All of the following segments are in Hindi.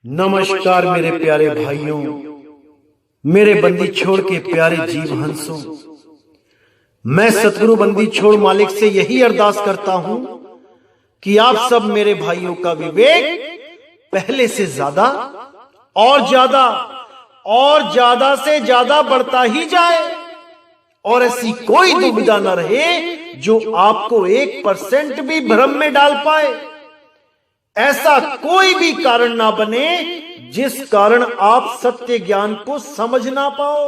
नमस्कार मेरे प्यारे भाइयों, मेरे बंदी छोड़ के प्यारे जीव हंसों। मैं सतगुरु बंदी छोड़ मालिक से यही अरदास करता हूं कि आप सब मेरे भाइयों का विवेक पहले से ज्यादा और ज्यादा से ज्यादा बढ़ता ही जाए और ऐसी कोई दुविधा न रहे जो आपको 1% भी भ्रम में डाल पाए। ऐसा कोई भी कारण ना बने जिस कारण आप सत्य ज्ञान को समझ ना पाओ।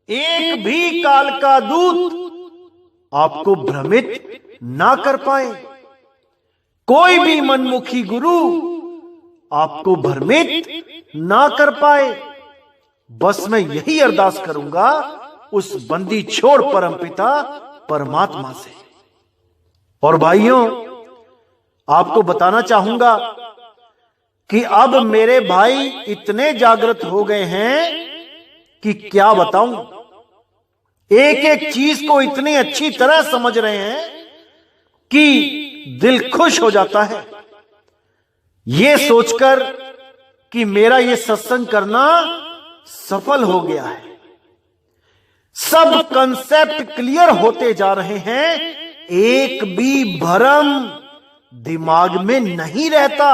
एक भी काल का दूत आपको भ्रमित ना कर पाए। कोई भी मनमुखी गुरु आपको भ्रमित ना कर पाए। बस मैं यही अरदास करूंगा उस बंदी छोड़ परमपिता परमात्मा से। और भाइयों, आपको बताना चाहूंगा कि अब मेरे भाई इतने जागृत हो गए हैं कि क्या बताऊं। एक एक चीज को इतनी अच्छी तरह समझ रहे हैं कि दिल खुश हो जाता है ये सोचकर कि मेरा ये सत्संग करना सफल हो गया है। सब कंसेप्ट क्लियर होते जा रहे हैं, एक भी भ्रम दिमाग में नहीं रहता।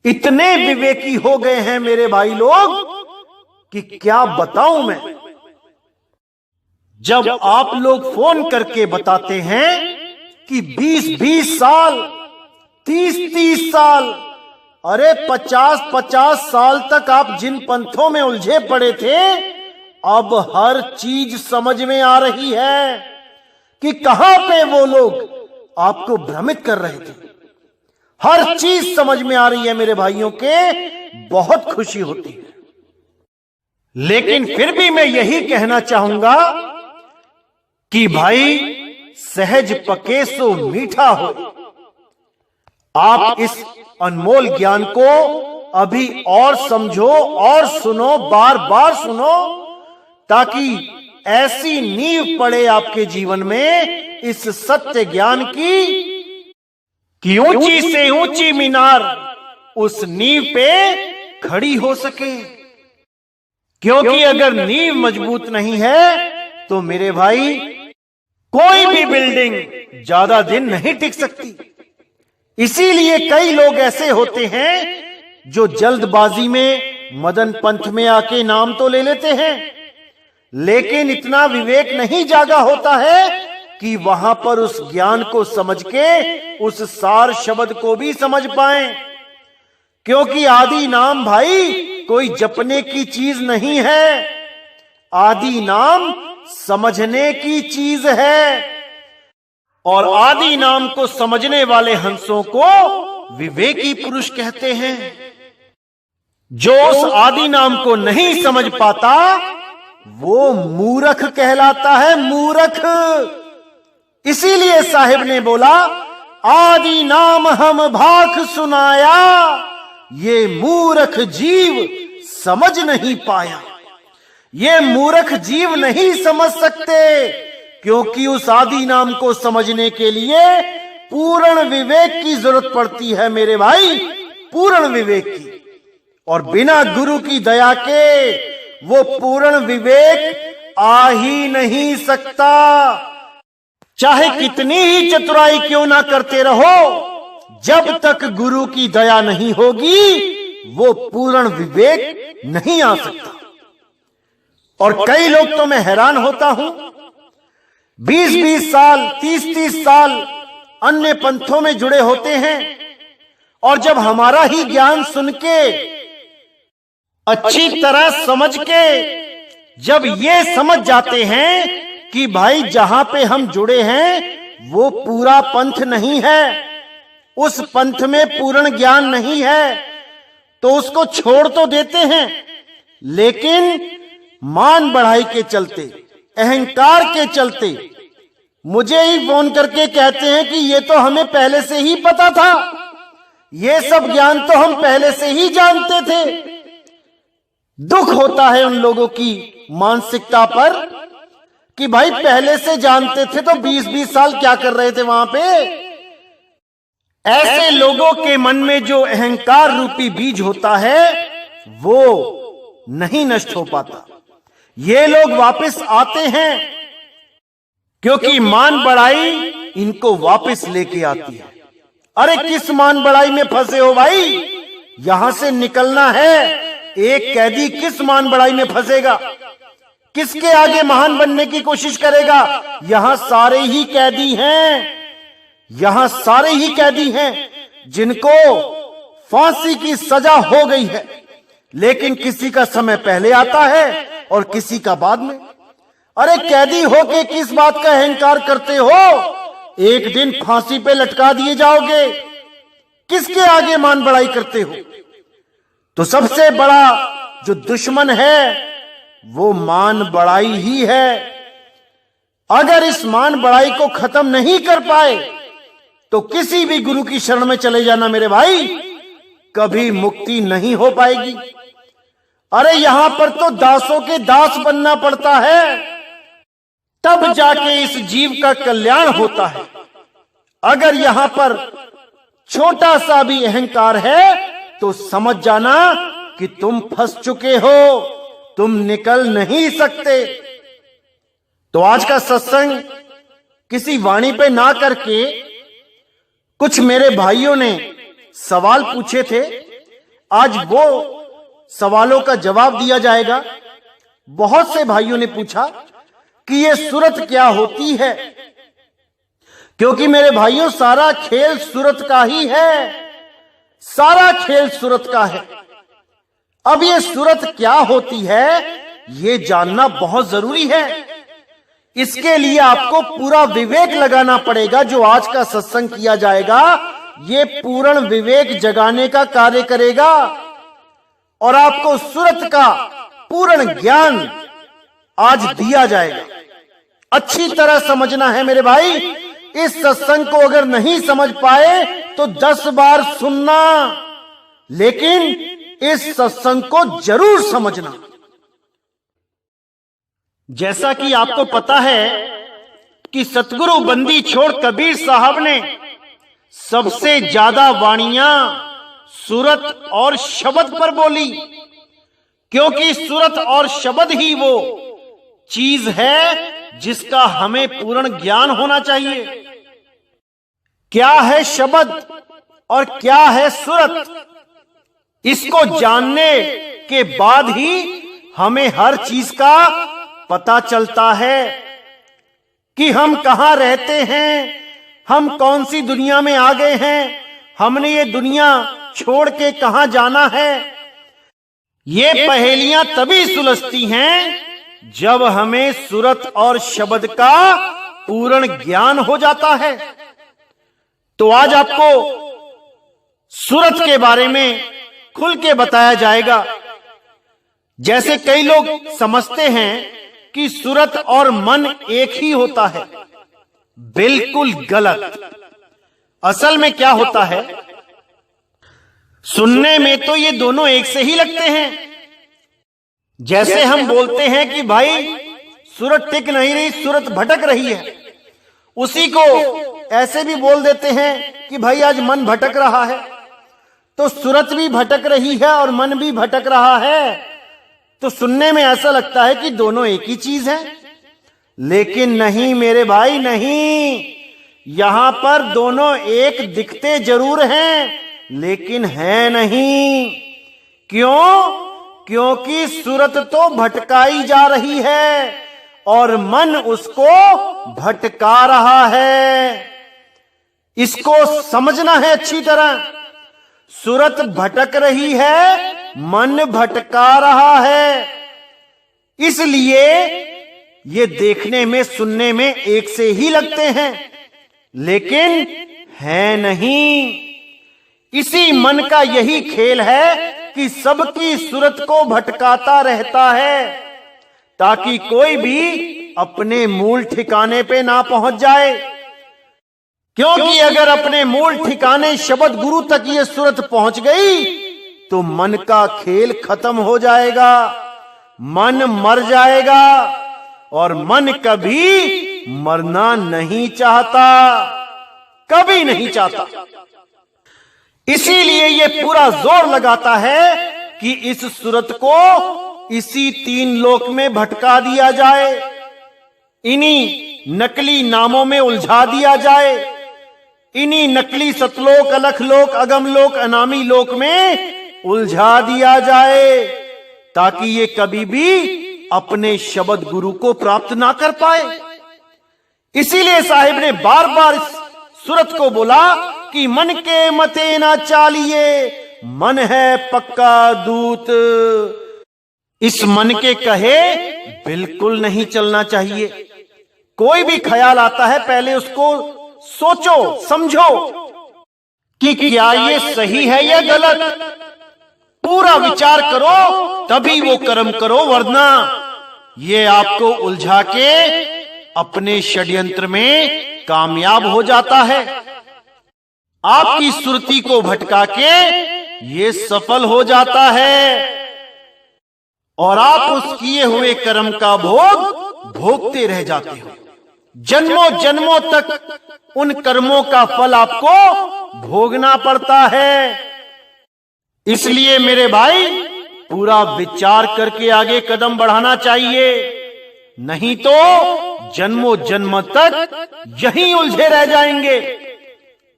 इतने विवेकी हो गए हैं मेरे भाई लोग कि क्या बताऊं मैं। जब आप लोग फोन करके बताते हैं कि 20-20 साल, 30-30 साल, अरे 50-50 साल तक आप जिन पंथों में उलझे पड़े थे, अब हर चीज समझ में आ रही है कि कहां पे वो लोग आपको भ्रमित कर रहे थे। हर चीज समझ में आ रही है मेरे भाइयों के, बहुत खुशी होती है। लेकिन फिर भी मैं यही कहना चाहूंगा कि भाई सहज पके सो मीठा हो। आप इस अनमोल ज्ञान को अभी और समझो और सुनो, बार बार सुनो, ताकि ऐसी नींव पड़े आपके जीवन में इस सत्य ज्ञान की कि ऊंची से ऊंची मीनार उस नींव पे खड़ी हो सके। क्योंकि अगर नींव मजबूत नहीं है तो मेरे भाई कोई भी बिल्डिंग ज्यादा दिन नहीं टिक सकती। इसीलिए कई लोग ऐसे होते हैं जो जल्दबाजी में मदन पंथ में आके नाम तो ले लेते हैं, लेकिन इतना विवेक नहीं जागा होता है कि वहां पर उस ज्ञान को समझ के उस सार शब्द को भी समझ पाएं। क्योंकि आदि नाम भाई कोई जपने की चीज नहीं है, आदि नाम समझने की चीज है। और आदि नाम को समझने वाले हंसों को विवेकी पुरुष कहते हैं। जो उस आदि नाम को नहीं समझ पाता वो मूर्ख कहलाता है, मूर्ख। इसीलिए साहिब ने बोला, आदि नाम हम भाख सुनाया, ये मूर्ख जीव समझ नहीं पाया। ये मूर्ख जीव नहीं समझ सकते, क्योंकि उस आदि नाम को समझने के लिए पूर्ण विवेक की जरूरत पड़ती है मेरे भाई, पूर्ण विवेक की। और बिना गुरु की दया के वो पूर्ण विवेक आ ही नहीं सकता। चाहे कितनी ही चतुराई क्यों ना करते रहो, जब तक गुरु की दया नहीं होगी वो पूर्ण विवेक नहीं आ सकता। और कई लोग तो मैं हैरान होता हूं, 20-20 साल, 30-30 साल अन्य पंथों में जुड़े होते हैं, और जब हमारा ही ज्ञान सुन के अच्छी तरह समझ के जब ये समझ जाते हैं कि भाई जहां पे हम जुड़े हैं वो पूरा पंथ नहीं है, उस पंथ में पूर्ण ज्ञान नहीं है, तो उसको छोड़ तो देते हैं, लेकिन मान बढ़ाई के चलते, अहंकार के चलते मुझे ही फोन करके कहते हैं कि ये तो हमें पहले से ही पता था, ये सब ज्ञान तो हम पहले से ही जानते थे। दुख होता है उन लोगों की मानसिकता पर कि भाई पहले से जानते थे तो 20-20 साल क्या कर रहे थे वहां पे। ऐसे लोगों के मन में जो अहंकार रूपी बीज होता है वो नहीं नष्ट हो पाता। ये लोग वापस आते हैं क्योंकि मान बढ़ाई इनको वापस लेके आती है। अरे किस मान बढ़ाई में फंसे हो भाई, यहां से निकलना है। एक कैदी किस मान बढ़ाई में फंसेगा, किसके आगे महान बनने की कोशिश करेगा। यहां सारे ही कैदी हैं, यहां सारे ही कैदी हैं जिनको फांसी की सजा हो गई है, लेकिन किसी का समय पहले आता है और किसी का बाद में। अरे कैदी होके किस बात का अहंकार करते हो, एक दिन फांसी पे लटका दिए जाओगे, किसके आगे मान बढ़ाई करते हो। तो सबसे बड़ा जो दुश्मन है वो मान बढ़ाई ही है। अगर इस मान बढ़ाई को खत्म नहीं कर पाए तो किसी भी गुरु की शरण में चले जाना मेरे भाई, कभी मुक्ति नहीं हो पाएगी। अरे यहां पर तो दासों के दास बनना पड़ता है, तब जाके इस जीव का कल्याण होता है। अगर यहां पर छोटा सा भी अहंकार है तो समझ जाना कि तुम फंस चुके हो, तुम निकल नहीं सकते। तो आज का सत्संग किसी वाणी पे ना करके कुछ मेरे भाइयों ने सवाल पूछे थे, आज वो सवालों का जवाब दिया जाएगा। बहुत से भाइयों ने पूछा कि ये सूरत क्या होती है, क्योंकि मेरे भाइयों सारा खेल सूरत का ही है, सारा खेल सूरत का है। अब ये सूरत क्या होती है ये जानना बहुत जरूरी है। इसके लिए आपको पूरा विवेक लगाना पड़ेगा। जो आज का सत्संग किया जाएगा ये पूर्ण विवेक जगाने का कार्य करेगा और आपको सूरत का पूर्ण ज्ञान आज दिया जाएगा। अच्छी तरह समझना है मेरे भाई। इस सत्संग को अगर नहीं समझ पाए तो 10 बार सुनना, लेकिन इस सत्संग को जरूर समझना। जैसा कि आपको पता है कि सतगुरु बंदी छोड़ कबीर साहब ने सबसे ज्यादा वाणियां सूरत और शब्द पर बोली, क्योंकि सूरत और शब्द ही वो चीज है जिसका हमें पूर्ण ज्ञान होना चाहिए। क्या है शब्द और क्या है सूरत, इसको जानने के बाद ही हमें हर चीज का पता चलता है कि हम कहां रहते हैं, हम कौन सी दुनिया में आ गए हैं, हमने ये दुनिया छोड़ के कहां जाना है। ये पहेलियां तभी सुलझती हैं जब हमें सूरत और शब्द का पूर्ण ज्ञान हो जाता है। तो आज आपको सूरत के बारे में खुल के बताया जाएगा। जैसे कई लोग समझते हैं कि सूरत और मन एक ही होता है, बिल्कुल गलत। असल में क्या होता है, सुनने में तो ये दोनों एक से ही लगते हैं। जैसे हम बोलते हैं कि भाई सूरत टिक नहीं रही, सूरत भटक रही है, उसी को ऐसे भी बोल देते हैं कि भाई आज मन भटक रहा है। तो सूरत भी भटक रही है और मन भी भटक रहा है, तो सुनने में ऐसा लगता है कि दोनों एक ही चीज है। लेकिन नहीं मेरे भाई, नहीं। यहां पर दोनों एक दिखते जरूर हैं लेकिन है नहीं। क्यों? क्योंकि सूरत तो भटकाई जा रही है और मन उसको भटका रहा है। इसको समझना है अच्छी तरह। सूरत भटक रही है, मन भटका रहा है। इसलिए ये देखने में सुनने में एक से ही लगते हैं लेकिन है नहीं। इसी मन का यही खेल है कि सबकी सूरत को भटकाता रहता है ताकि कोई भी अपने मूल ठिकाने पे ना पहुंच जाए। क्योंकि अगर अपने मूल ठिकाने शब्द गुरु तक ये सूरत पहुंच गई तो मन का खेल खत्म हो जाएगा, मन मर जाएगा और मन कभी मरना नहीं चाहता, कभी नहीं चाहता। इसीलिए ये पूरा जोर लगाता है कि इस सूरत को इसी 3 लोक में भटका दिया जाए, इन्हीं नकली नामों में उलझा दिया जाए, इन्हीं नकली सतलोक, अलखलोक, अगमलोक, अनामी लोक में उलझा दिया जाए, ताकि ये कभी भी अपने शब्द गुरु को प्राप्त ना कर पाए। इसीलिए साहिब ने बार बार इस सूरत को बोला कि मन के मते ना चालिए, मन है पक्का दूत। इस मन के कहे बिल्कुल नहीं चलना चाहिए। कोई भी ख्याल आता है पहले उसको सोचो, समझो कि क्या ये सही है या गलत। पूरा विचार करो तभी वो कर्म करो, वरना ये आपको उलझा के अपने षड्यंत्र में कामयाब हो जाता है। आपकी सुरती को भटका के ये सफल हो जाता है और आप उस किए हुए कर्म का भोग भोगते रह जाते हो। जन्मों जन्मों तक उन कर्मों का फल आपको भोगना पड़ता है। इसलिए मेरे भाई पूरा विचार करके आगे कदम बढ़ाना चाहिए, नहीं तो जन्मों जन्म तक यहीं उलझे रह जाएंगे,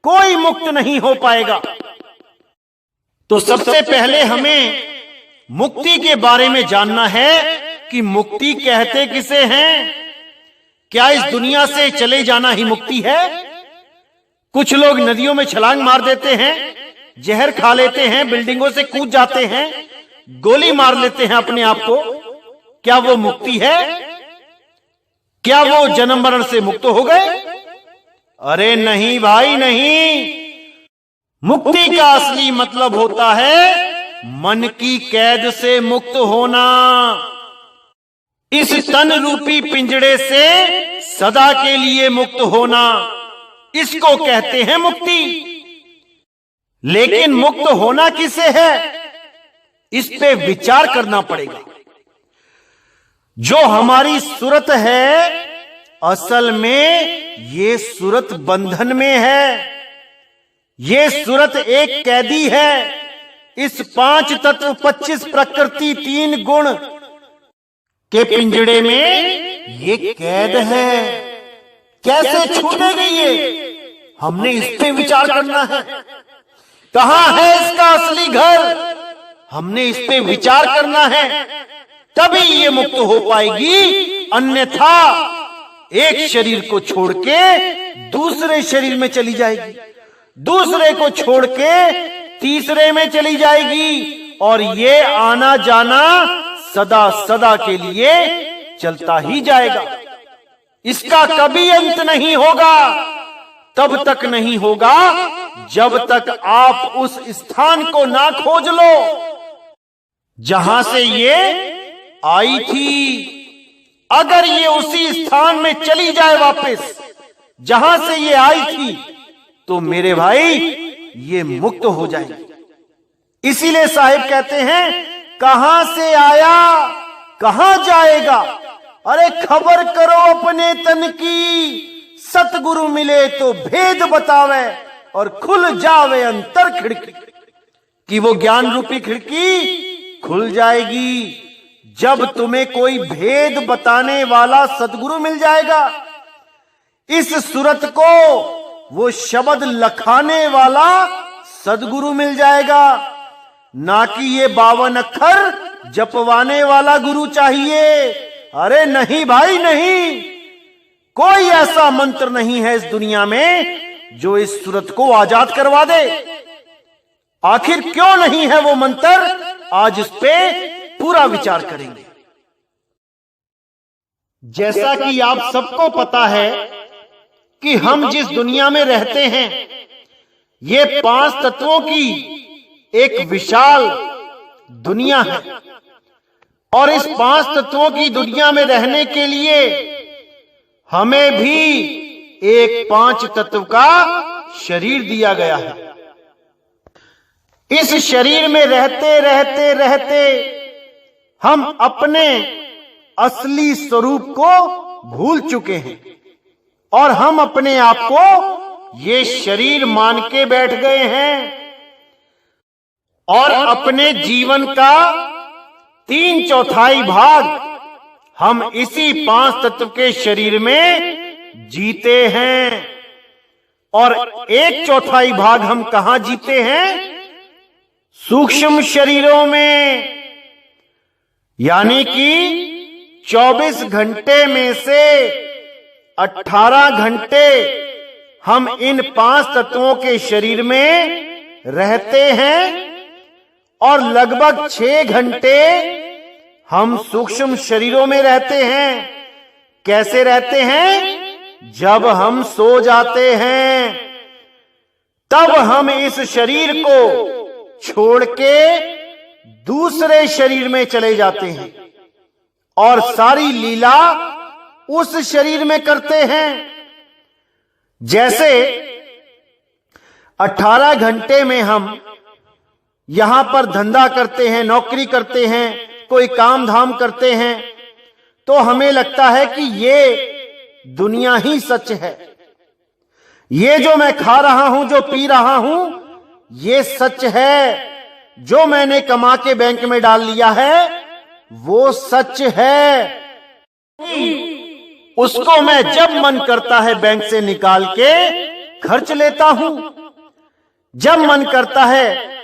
कोई मुक्त नहीं हो पाएगा। तो सबसे पहले हमें मुक्ति के बारे में जानना है कि मुक्ति कहते किसे हैं। क्या इस दुनिया से चले जाना ही मुक्ति है? कुछ लोग नदियों में छलांग मार देते हैं, जहर खा लेते हैं, बिल्डिंगों से कूद जाते हैं, गोली मार लेते हैं अपने आप को। क्या वो मुक्ति है? क्या वो जन्म मरण से मुक्त हो गए? अरे नहीं भाई नहीं। मुक्ति का असली मतलब होता है मन की कैद से मुक्त होना, इस तन रूपी पिंजड़े से सदा के लिए मुक्त होना, इसको कहते हैं मुक्ति। लेकिन मुक्त होना किसे है, इस पे विचार करना पड़ेगा। जो हमारी सूरत है, असल में ये सूरत बंधन में है। ये सूरत एक कैदी है। इस 5 तत्व, 25 प्रकृति, 3 गुण के पिंजड़े में ये कैद है। कैसे छूटेगी ये, हमने इस पे विचार करना है। कहां है इसका असली घर, हमने इस पे विचार करना है, तभी ये मुक्त हो पाएगी। अन्यथा एक शरीर को छोड़ के दूसरे शरीर में चली जाएगी, दूसरे को छोड़ के तीसरे में चली जाएगी, और ये आना जाना सदा सदा के लिए चलता ही जाएगा। इसका कभी अंत नहीं होगा। तब तक नहीं होगा जब तक आप उस स्थान को ना खोज लो जहां से ये आई थी। अगर ये उसी स्थान में चली जाए वापस जहां से ये आई थी, तो मेरे भाई ये मुक्त हो जाएगी। इसीलिए साहिब कहते हैं, कहां से आया कहां जाएगा, अरे खबर करो अपने तन की। सतगुरु मिले तो भेद बतावे और खुल जावे अंतर खिड़की, कि वो ज्ञान रूपी खिड़की खुल जाएगी जब तुम्हें कोई भेद बताने वाला सतगुरु मिल जाएगा। इस सूरत को वो शब्द लखाने वाला सदगुरु मिल जाएगा, ना कि ये 52 अक्षर जपवाने वाला गुरु चाहिए। अरे नहीं भाई नहीं, कोई ऐसा मंत्र नहीं है इस दुनिया में जो इस सूरत को आजाद करवा दे। आखिर क्यों नहीं है वो मंत्र, आज इस पे पूरा विचार करेंगे। जैसा कि आप सबको पता है कि हम जिस दुनिया में रहते हैं, ये 5 तत्वों की एक विशाल दुनिया है, और इस 5 तत्वों की दुनिया में रहने के लिए हमें भी एक 5 तत्व का शरीर दिया गया है। इस शरीर में रहते रहते रहते हम अपने असली स्वरूप को भूल चुके हैं, और हम अपने आप को ये शरीर मान के बैठ गए हैं। और अपने जीवन का 3/4 भाग हम इसी 5 तत्व के शरीर में जीते हैं और 1/4 भाग हम कहां जीते हैं? सूक्ष्म शरीरों में। यानी कि 24 घंटे में से 18 घंटे हम इन 5 तत्वों के शरीर में रहते हैं और लगभग 6 घंटे हम सूक्ष्म शरीरों में रहते हैं। कैसे रहते हैं? जब हम सो जाते हैं तब हम इस शरीर को छोड़ के दूसरे शरीर में चले जाते हैं और सारी लीला उस शरीर में करते हैं। जैसे 18 घंटे में हम यहां पर धंधा करते हैं, नौकरी करते हैं, कोई काम धाम करते हैं, तो हमें लगता है कि ये दुनिया ही सच है। ये जो मैं खा रहा हूं, जो पी रहा हूं, ये सच है। जो मैंने कमा के बैंक में डाल लिया है वो सच है। उसको मैं जब मन करता है बैंक से निकाल के खर्च लेता हूं, जब मन करता है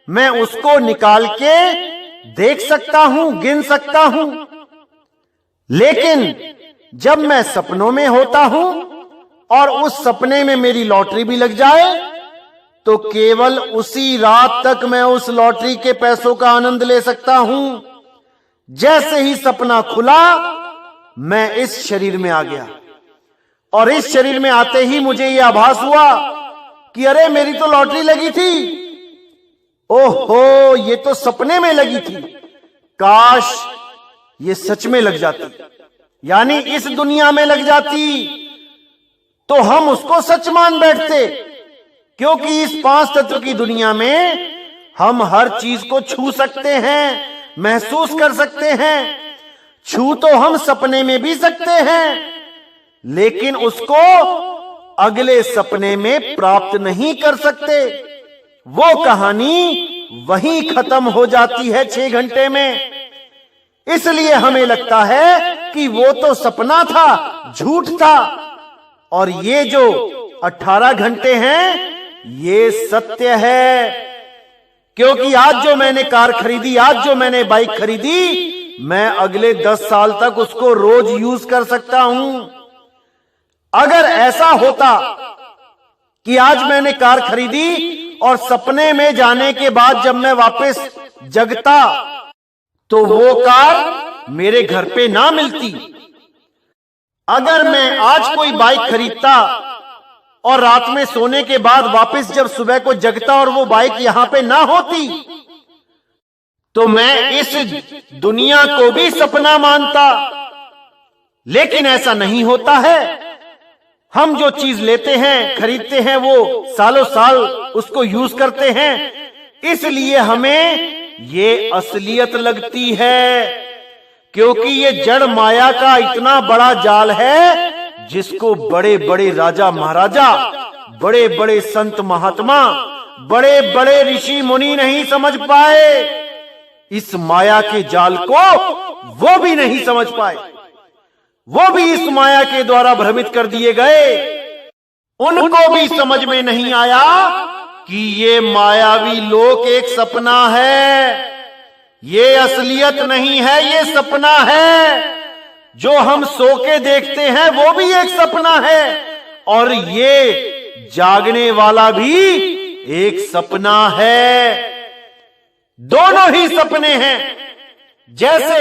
मैं उसको निकाल के देख सकता हूं, गिन सकता हूं। लेकिन जब मैं सपनों में होता हूं और उस सपने में मेरी लॉटरी भी लग जाए तो केवल उसी रात तक मैं उस लॉटरी के पैसों का आनंद ले सकता हूं। जैसे ही सपना खुला मैं इस शरीर में आ गया और इस शरीर में आते ही मुझे यह आभास हुआ कि अरे मेरी तो लॉटरी लगी थी, ओहो ये तो सपने में लगी थी, काश ये सच में लग जाती, यानी इस दुनिया में लग जाती, तो हम उसको सच मान बैठते। क्योंकि इस 5 तत्व की दुनिया में हम हर चीज को छू सकते हैं, महसूस कर सकते हैं। छू तो हम सपने में भी सकते हैं, लेकिन उसको अगले सपने में प्राप्त नहीं कर सकते। वो कहानी वहीं खत्म हो जाती है 6 घंटे में। इसलिए हमें लगता है कि वो तो सपना था, झूठ था, और ये जो 18 घंटे हैं ये सत्य है। क्योंकि आज जो मैंने कार खरीदी, आज जो मैंने बाइक खरीदी, मैं अगले 10 साल तक उसको रोज यूज कर सकता हूं। अगर ऐसा होता कि आज मैंने कार खरीदी और सपने में जाने के बाद जब मैं वापस जगता तो वो कार मेरे घर पे ना मिलती। अगर मैं आज कोई बाइक खरीदता और रात में सोने के बाद वापस जब सुबह को जगता और वो बाइक यहां पे ना होती तो मैं इस दुनिया को भी सपना मानता। लेकिन ऐसा नहीं होता है। हम जो चीज लेते हैं, खरीदते हैं, वो सालों साल उसको यूज करते हैं, इसलिए हमें ये असलियत लगती है। क्योंकि ये जड़ माया का इतना बड़ा जाल है जिसको बड़े बड़े राजा महाराजा, बड़े बड़े संत महात्मा, बड़े बड़े ऋषि मुनि नहीं समझ पाए। इस माया के जाल को वो भी नहीं समझ पाए, वो भी इस माया के द्वारा भ्रमित कर दिए गए। उनको भी समझ में नहीं आया कि ये मायावी लोक एक सपना है, ये असलियत नहीं है, ये सपना है। जो हम सो के देखते हैं वो भी एक सपना है और ये जागने वाला भी एक सपना है। दोनों ही सपने हैं। जैसे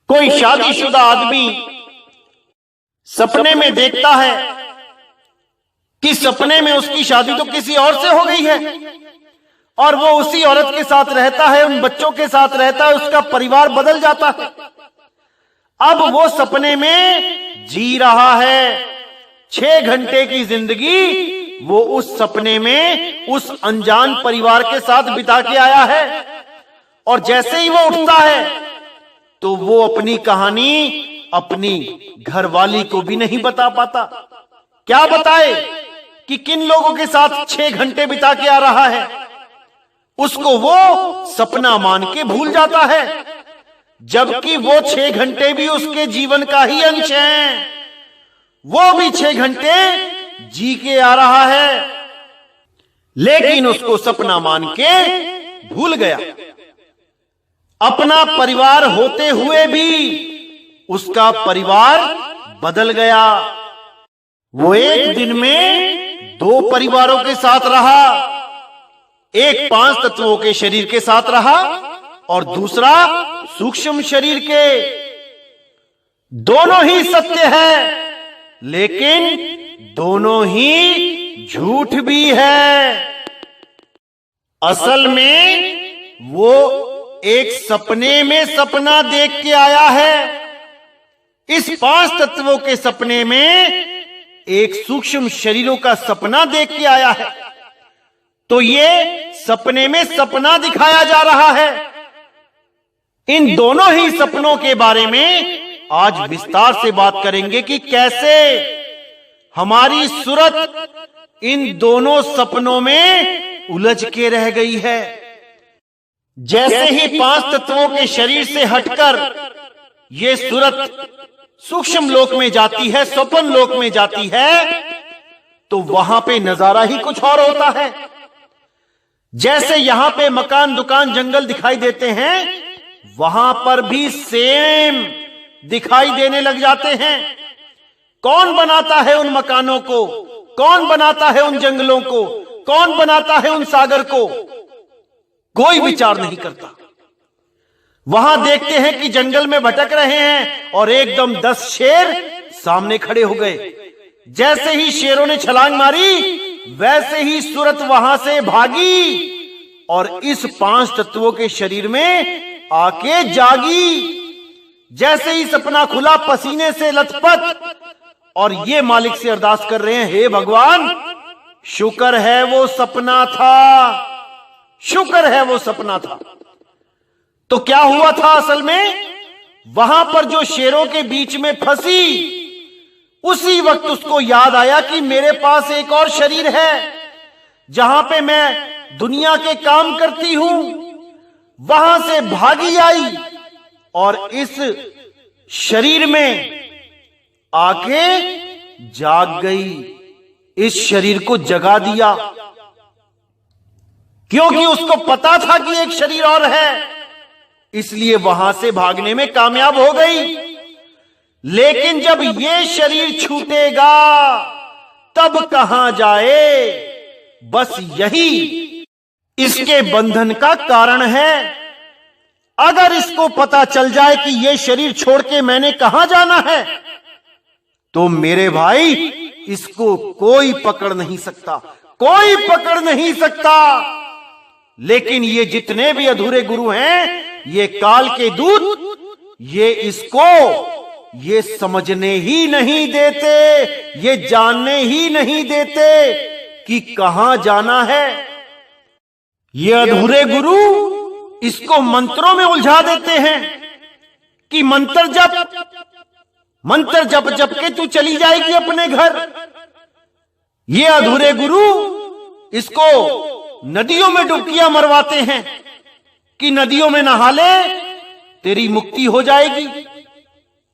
कोई शादीशुदा आदमी सपने में देखता है कि सपने में उसकी शादी तो किसी और से हो गई है और वो उसी औरत के साथ रहता है, उन बच्चों के साथ रहता है, उसका परिवार बदल जाता है। अब वो सपने में जी रहा है। 6 घंटे की जिंदगी वो उस सपने में उस अनजान परिवार के साथ बिता के आया है और जैसे ही वो उठता है तो वो अपनी कहानी अपनी घरवाली को भी नहीं बता पाता। क्या बताए कि किन लोगों के साथ 6 घंटे बिता के आ रहा है। उसको वो सपना मान के भूल जाता है, जबकि वो 6 घंटे भी उसके जीवन का ही अंश है। वो भी 6 घंटे जी के आ रहा है, लेकिन उसको सपना मान के भूल गया। अपना परिवार होते हुए भी उसका परिवार बदल गया। वो एक दिन में 2 परिवारों के साथ रहा, एक 5 तत्वों के शरीर के साथ रहा और दूसरा सूक्ष्म शरीर के। दोनों ही सत्य है, लेकिन दोनों ही झूठ भी है। असल में वो एक सपने में सपना देख के आया है। इस 5 तत्वों के सपने में एक सूक्ष्म शरीरों का सपना देख के आया है, तो ये सपने में सपना दिखाया जा रहा है। इन दोनों ही सपनों के बारे में आज विस्तार से बात करेंगे कि कैसे हमारी सूरत इन दोनों सपनों में उलझ के रह गई है। जैसे ही 5 तत्वों के शरीर से हटकर ये सूरत सूक्ष्म लोक में जाती है, स्वप्न लोक में जाती है, तो वहां पे नजारा ही कुछ और होता है। जैसे यहां पे मकान, दुकान, जंगल दिखाई देते हैं, वहां पर भी सेम दिखाई देने लग जाते हैं। कौन बनाता है उन मकानों को? कौन बनाता है उन जंगलों को? कौन बनाता है उन सागर को? कोई विचार नहीं करता। वहां देखते हैं कि जंगल में भटक रहे हैं और एकदम 10 शेर सामने खड़े हो गए। जैसे ही शेरों ने छलांग मारी, वैसे ही सूरत वहां से भागी और इस 5 तत्वों के शरीर में आके जागी। जैसे ही सपना खुला, पसीने से लथपथ, और ये मालिक से अरदास कर रहे हैं, हे भगवान, शुक्र है वो सपना था, शुक्र है वो सपना था। तो क्या हुआ था असल में? वहां पर जो शेरों के बीच में फंसी, उसी वक्त उसको याद आया कि मेरे पास एक और शरीर है जहां पे मैं दुनिया के काम करती हूं। वहां से भागी आई और इस शरीर में आके जाग गई, इस शरीर को जगा दिया, क्योंकि उसको पता था कि एक शरीर और है, इसलिए वहां से भागने में कामयाब हो गई। लेकिन जब ये शरीर छूटेगा तब कहां जाए? बस यही इसके बंधन का कारण है। अगर इसको पता चल जाए कि ये शरीर छोड़ के मैंने कहां जाना है, तो मेरे भाई इसको कोई पकड़ नहीं सकता, कोई पकड़ नहीं सकता। लेकिन ये जितने भी अधूरे गुरु हैं, ये काल के दूत, ये इसको ये समझने ही नहीं देते, ये जानने ही नहीं देते कि कहां जाना है। ये अधूरे गुरु इसको मंत्रों में उलझा देते हैं कि मंत्र जप जप के तू चली जाएगी अपने घर। ये अधूरे गुरु इसको नदियों में डुबकियां मरवाते हैं कि नदियों में नहा ले, तेरी मुक्ति हो जाएगी।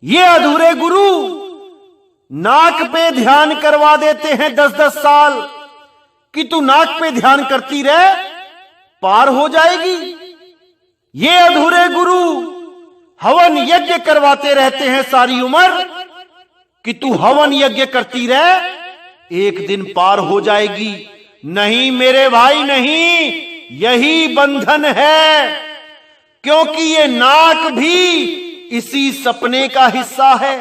ये अधूरे गुरु नाक पे ध्यान करवा देते हैं 10-10 साल कि तू नाक पे ध्यान करती रह, पार हो जाएगी। ये अधूरे गुरु हवन यज्ञ करवाते रहते हैं सारी उम्र कि तू हवन यज्ञ करती रह, एक दिन पार हो जाएगी। नहीं मेरे भाई, नहीं, यही बंधन है, क्योंकि ये नाक भी इसी सपने का हिस्सा है,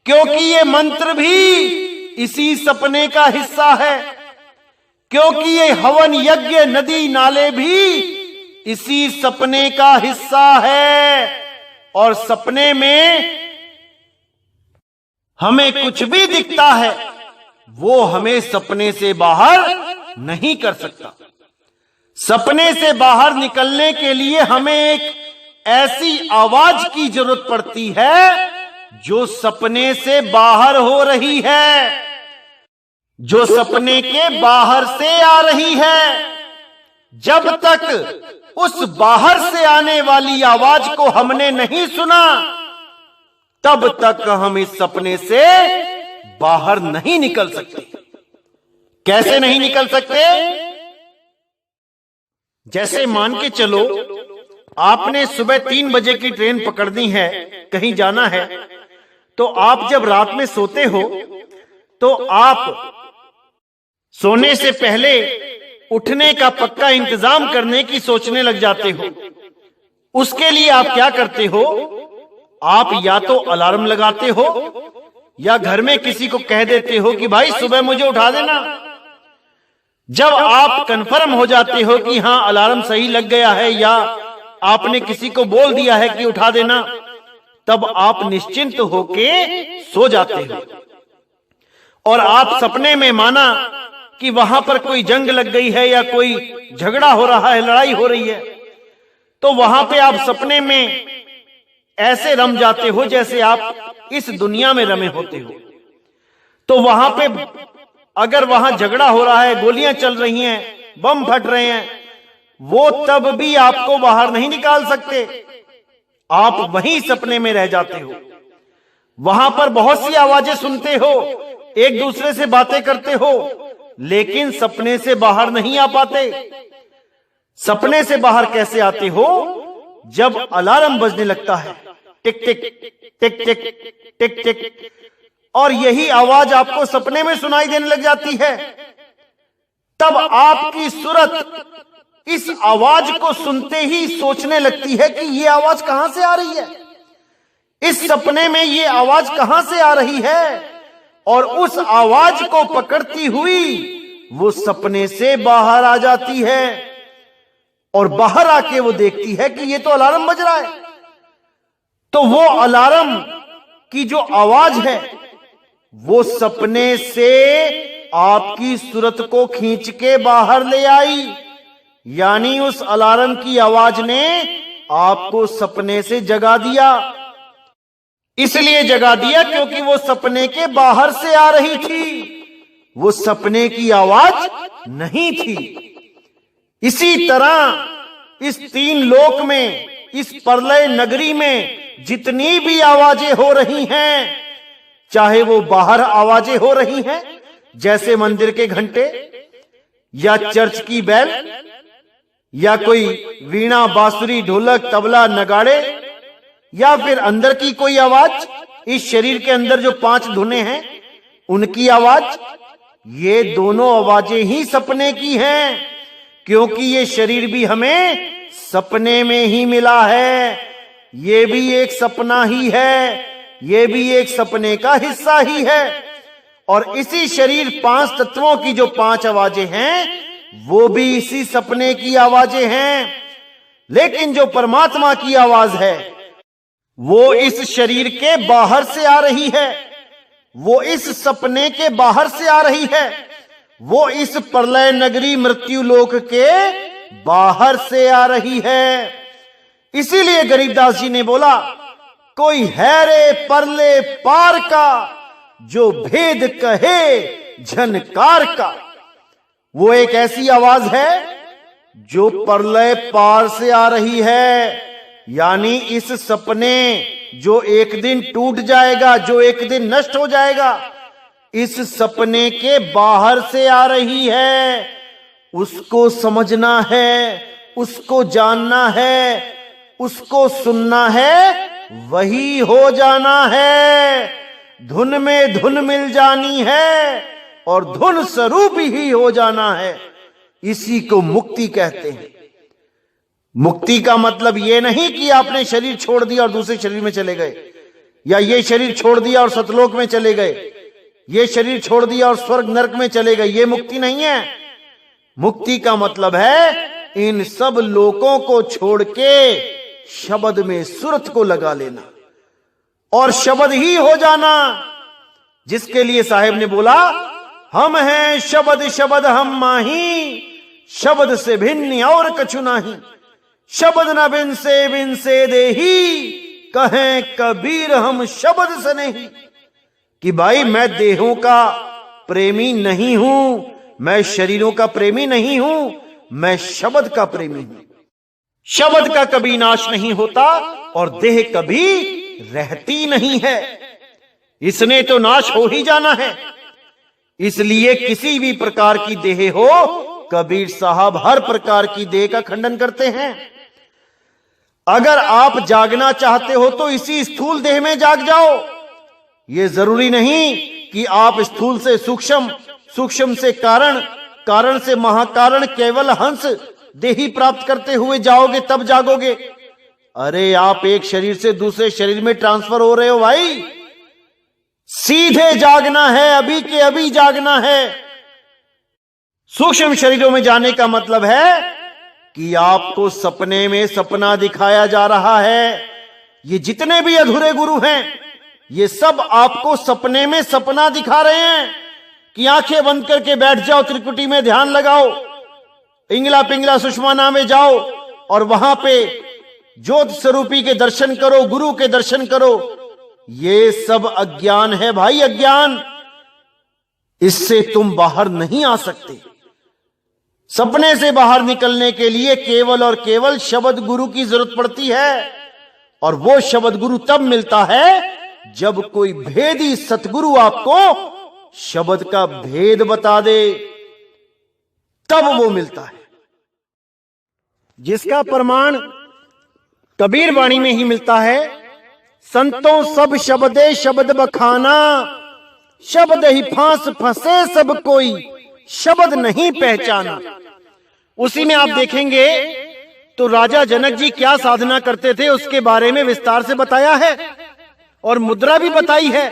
क्योंकि ये मंत्र भी इसी सपने का हिस्सा है, क्योंकि ये हवन यज्ञ, नदी, नाले भी इसी सपने का हिस्सा है। और सपने में हमें कुछ भी दिखता है, वो हमें सपने से बाहर नहीं कर सकता। सपने से बाहर निकलने के लिए हमें एक ऐसी आवाज की जरूरत पड़ती है जो सपने से बाहर हो रही है, जो सपने के बाहर से आ रही है, जब तक उस बाहर से आने वाली आवाज को हमने नहीं सुना, तब तक हम इस सपने से बाहर नहीं निकल सकते। कैसे नहीं निकल सकते? जैसे मान के चलो, आपने सुबह 3 बजे की ट्रेन पकड़नी है, कहीं जाना है, तो आप जब रात में सोते हो तो आप सोने से पहले उठने का पक्का इंतजाम करने की सोचने लग जाते हो। उसके लिए आप क्या करते हो? आप या तो अलार्म लगाते हो या घर में किसी को कह देते हो कि भाई सुबह मुझे उठा देना। जब आप कंफर्म हो जाते हो कि हां अलार्म सही लग गया है या आपने किसी को बोल दिया है कि उठा देना, तब आप निश्चिंत होके सो जाते हो। और आप सपने में माना कि वहां पर कोई जंग लग गई है या कोई झगड़ा हो रहा है, लड़ाई हो रही है, तो वहां पे आप सपने में ऐसे रम जाते हो जैसे आप इस दुनिया में रमे होते हो। तो वहां पे अगर वहां झगड़ा हो रहा है, गोलियां चल रही हैं, बम फट रहे हैं, वो तब भी आपको बाहर नहीं निकाल सकते। आप वहीं सपने में रह जाते हो। वहां पर बहुत सी आवाजें सुनते हो, एक दूसरे से बातें करते हो, लेकिन सपने से बाहर नहीं आ पाते। सपने से बाहर कैसे आते हो? जब अलार्म बजने लगता है, टिक टिक टिक टिक टिक टिक, और यही आवाज आपको सपने में सुनाई देने लग जाती है, तब आपकी सूरत इस आवाज को सुनते ही सोचने लगती है कि ये आवाज कहां से आ रही है, इस सपने में ये आवाज कहां से आ रही है। और उस आवाज को पकड़ती हुई वो सपने से बाहर आ जाती है और बाहर आके वो देखती है कि ये तो अलार्म बज रहा है। तो वो अलार्म की जो आवाज है वो सपने से आपकी सूरत को खींच के बाहर ले आई, यानी उस अलार्म की आवाज ने आपको सपने से जगा दिया। इसलिए जगा दिया क्योंकि वो सपने के बाहर से आ रही थी, वो सपने की आवाज नहीं थी। इसी तरह इस 3 लोक में, इस प्रलय नगरी में जितनी भी आवाजें हो रही हैं, चाहे वो बाहर आवाजें हो रही हैं जैसे मंदिर के घंटे या चर्च की बेल या कोई वीणा, बांसुरी, ढोलक, तबला, नगाड़े, या फिर अंदर की कोई आवाज, इस शरीर के अंदर जो 5 धुनें हैं उनकी आवाज, ये दोनों आवाजें ही सपने की हैं, क्योंकि ये शरीर भी हमें सपने में ही मिला है। ये भी एक सपना ही है, ये भी एक सपने का हिस्सा ही है। और इसी शरीर 5 तत्वों की जो 5 आवाजें हैं वो भी इसी सपने की आवाजें हैं। लेकिन जो परमात्मा की आवाज है वो इस शरीर के बाहर से आ रही है, वो इस सपने के बाहर से आ रही है, वो इस प्रलय नगरी मृत्यु लोक के बाहर से आ रही है। इसीलिए गरीबदास जी ने बोला, कोई है रे परले पार का जो भेद कहे झनकार का। वो एक ऐसी आवाज है जो प्रलय पार से आ रही है, यानी इस सपने जो एक दिन टूट जाएगा, जो एक दिन नष्ट हो जाएगा, इस सपने के बाहर से आ रही है। उसको समझना है, उसको जानना है, उसको सुनना है, वही हो जाना है। धुन में धुन मिल जानी है और धुन स्वरूप ही हो जाना है। इसी को मुक्ति कहते हैं। मुक्ति का मतलब यह नहीं कि आपने शरीर छोड़ दिया और दूसरे शरीर में चले गए, या ये शरीर छोड़ दिया और सतलोक में चले गए, ये शरीर छोड़ दिया और स्वर्ग नरक में चले गए। ये मुक्ति नहीं है। मुक्ति का मतलब है इन सब लोकों को छोड़ के शब्द में सूरत को लगा लेना और शब्द ही हो जाना। जिसके लिए साहेब ने बोला, हम हैं शब्द शब्द हम माही, शब्द से भिन्न और कछु नहीं, शब्द न बिन से देही, कहें कबीर हम शब्द से नहीं। कि भाई मैं देहों का प्रेमी नहीं हूं, मैं शरीरों का प्रेमी नहीं हूं, मैं शब्द का प्रेमी हूं। शब्द का कभी नाश नहीं होता और देह कभी रहती नहीं है, इसने तो नाश हो ही जाना है। इसलिए किसी भी प्रकार की देह हो, कबीर साहब हर प्रकार की देह का खंडन करते हैं। अगर आप जागना चाहते हो तो इसी स्थूल देह में जाग जाओ। यह जरूरी नहीं कि आप स्थूल से सूक्ष्म, सूक्ष्म से कारण, कारण से महाकारण, केवल हंस देही प्राप्त करते हुए जाओगे तब जागोगे। अरे आप एक शरीर से दूसरे शरीर में ट्रांसफर हो रहे हो भाई। सीधे जागना है, अभी के अभी जागना है। सूक्ष्म शरीरों में जाने का मतलब है कि आपको सपने में सपना दिखाया जा रहा है। ये जितने भी अधूरे गुरु हैं, ये सब आपको सपने में सपना दिखा रहे हैं कि आंखें बंद करके बैठ जाओ, त्रिकुटी में ध्यान लगाओ, इंगला पिंगला सुषमाना में जाओ और वहां पे ज्योत स्वरूपी के दर्शन करो, गुरु के दर्शन करो। ये सब अज्ञान है भाई, अज्ञान। इससे तुम बाहर नहीं आ सकते। सपने से बाहर निकलने के लिए केवल और केवल शब्द गुरु की जरूरत पड़ती है, और वो शब्द गुरु तब मिलता है जब कोई भेदी सतगुरु आपको शब्द का भेद बता दे, तब वो मिलता है। जिसका प्रमाण कबीर वाणी में ही मिलता है। संतों सब शब्दे शब्द बखाना, शब्द ही फांस फंसे सब कोई, शब्द नहीं पहचाना। उसी में आप देखेंगे तो राजा जनक जी क्या साधना करते थे उसके बारे में विस्तार से बताया है, और मुद्रा भी बताई है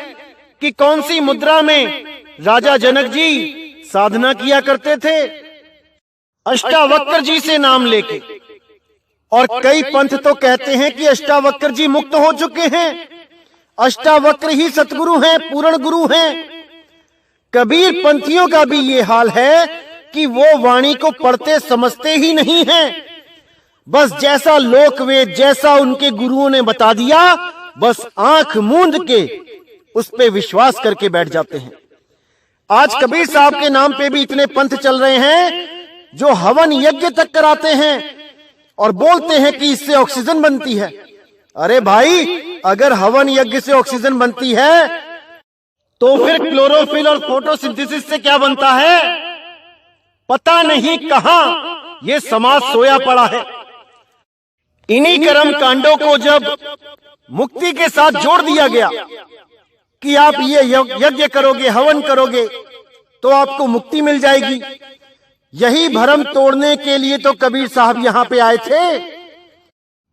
कि कौन सी मुद्रा में राजा जनक जी साधना किया करते थे। अष्टावक्र जी से नाम लेके, और कई पंथ तो कहते हैं कि अष्टावक्र जी मुक्त हो चुके हैं, अष्टावक्र ही सतगुरु हैं, पूर्ण गुरु हैं। कबीर पंथियों का भी ये हाल है कि वो वाणी को पढ़ते समझते ही नहीं हैं। बस जैसा लोकवेद, जैसा उनके गुरुओं ने बता दिया, बस आंख मूंद के उस पे विश्वास करके बैठ जाते हैं। आज कबीर साहब के नाम पे भी इतने पंथ चल रहे हैं जो हवन यज्ञ तक कराते हैं और बोलते हैं कि इससे ऑक्सीजन बनती है। अरे भाई, अगर हवन यज्ञ से ऑक्सीजन बनती है तो फिर क्लोरोफिल और फोटोसिंथेसिस से क्या बनता है? पता नहीं कहां ये समाज सोया पड़ा है। इन्हीं कर्म कांडों को जब मुक्ति के साथ जोड़ दिया गया कि आप ये यज्ञ करोगे, हवन करोगे तो आपको मुक्ति मिल जाएगी, यही भ्रम तोड़ने के लिए तो कबीर साहब यहां पे आए थे,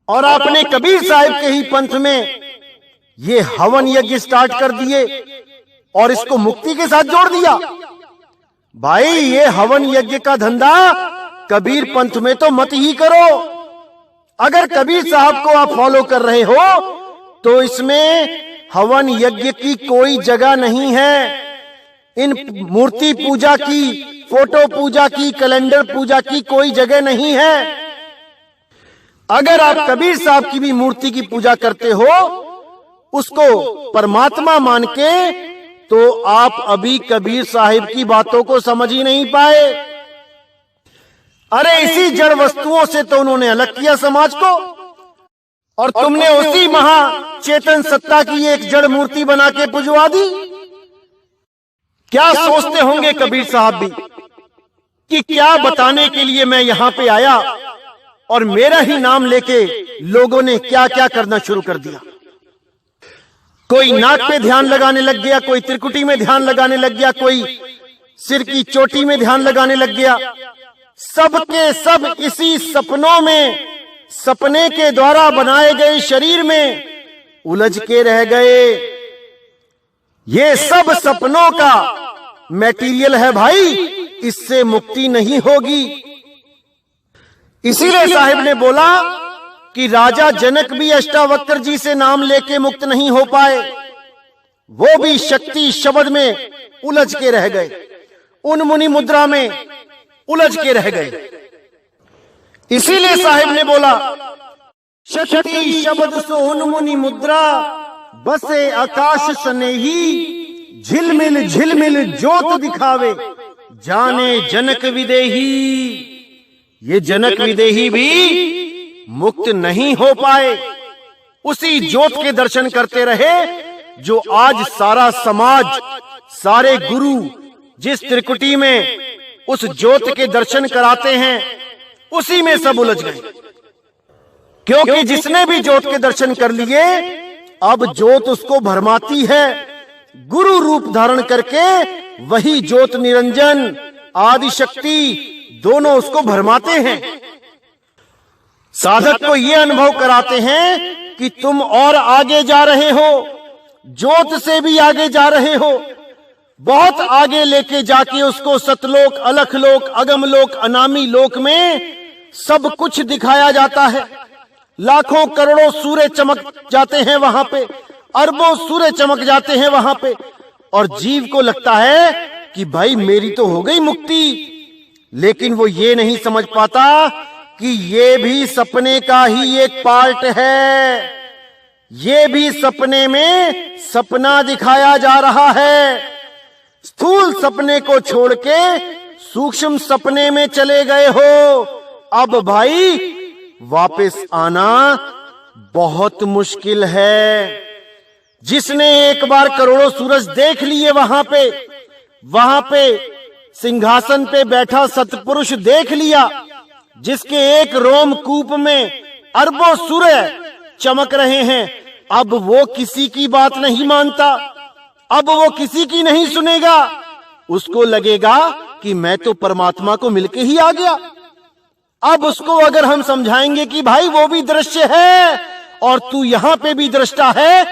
और आपने कबीर साहब के ही पंथ में ये हवन यज्ञ स्टार्ट कर दिए और इसको मुक्ति के साथ जोड़ दिया। भाई, ये हवन यज्ञ का धंधा कबीर पंथ में तो मत ही करो। अगर कबीर साहब को आप फॉलो कर रहे हो तो इसमें हवन यज्ञ की कोई जगह नहीं है। इन मूर्ति पूजा की, फोटो पूजा की, कैलेंडर पूजा की कोई जगह नहीं है। अगर आप कबीर साहब की भी मूर्ति की पूजा करते हो, उसको परमात्मा मान के, तो आप अभी कबीर साहिब की बातों को समझ ही नहीं पाए। अरे इसी जड़ वस्तुओं से तो उन्होंने अलग किया समाज को, और तुमने उसी महाचेतन सत्ता की एक जड़ मूर्ति बना के पुजवा दी। क्या सोचते होंगे कबीर साहब भी कि क्या बताने के लिए मैं यहां पे आया, और मेरा ही नाम लेके लोगों ने क्या क्या करना शुरू कर दिया। कोई नाक पे ध्यान लगाने लग गया, कोई त्रिकुटी में ध्यान लगाने लग गया, कोई सिर की चोटी में ध्यान लगाने लग गया। सबके सब इसी सपनों में, सपने के द्वारा बनाए गए शरीर में उलझ के रह गए। ये सब सपनों का मैटीरियल है भाई, इससे मुक्ति नहीं होगी। इसीलिए साहिब ने बोला कि राजा जनक भी अष्टावक्र जी से नाम लेके मुक्त नहीं हो पाए, वो भी शक्ति शब्द में उलझ के रह गए, उन मुनि मुद्रा में उलझ के रह गए। इसीलिए साहिब ने बोला, शक्ति शब्द सो उन मुनि मुद्रा, बसे आकाश स्नेही, झिलमिल झिलमिल ज्योत दिखावे, जाने जनक विदेही। ये जनक विदेही भी मुक्त नहीं हो पाए, उसी ज्योत के दर्शन करते रहे जो आज सारा समाज, सारे गुरु जिस त्रिकुटी में उस ज्योत के दर्शन कराते हैं, उसी में सब उलझ गए। क्योंकि जिसने भी ज्योत के दर्शन कर लिए, अब ज्योत उसको भरमाती है। गुरु रूप धारण करके वही ज्योत निरंजन, आदि शक्ति दोनों उसको भरमाते हैं। साधक को यह अनुभव कराते हैं कि तुम और आगे जा रहे हो, ज्योत से भी आगे जा रहे हो। बहुत आगे लेके जाके उसको सतलोक, अलखलोक, अगमलोक, अनामी लोक में सब कुछ दिखाया जाता है। लाखों करोड़ों सूर्य चमक जाते हैं वहां पे, अरबों सूर्य चमक जाते हैं वहां पे, और जीव को लगता है कि भाई मेरी तो हो गई मुक्ति। लेकिन वो ये नहीं समझ पाता कि ये भी सपने का ही एक पार्ट है। ये भी सपने में सपना दिखाया जा रहा है। स्थूल सपने को छोड़ के सूक्ष्म सपने में चले गए हो। अब भाई वापस आना बहुत मुश्किल है। जिसने एक बार करोड़ों सूरज देख लिए वहां पे सिंहासन पे बैठा सतपुरुष देख लिया, जिसके एक रोमकूप में अरबों सूर्य चमक रहे हैं, अब वो किसी की बात नहीं मानता, अब वो किसी की नहीं सुनेगा। उसको लगेगा कि मैं तो परमात्मा को मिलके ही आ गया। अब उसको अगर हम समझाएंगे कि भाई वो भी दृश्य है और तू यहां पे भी दृष्टा है,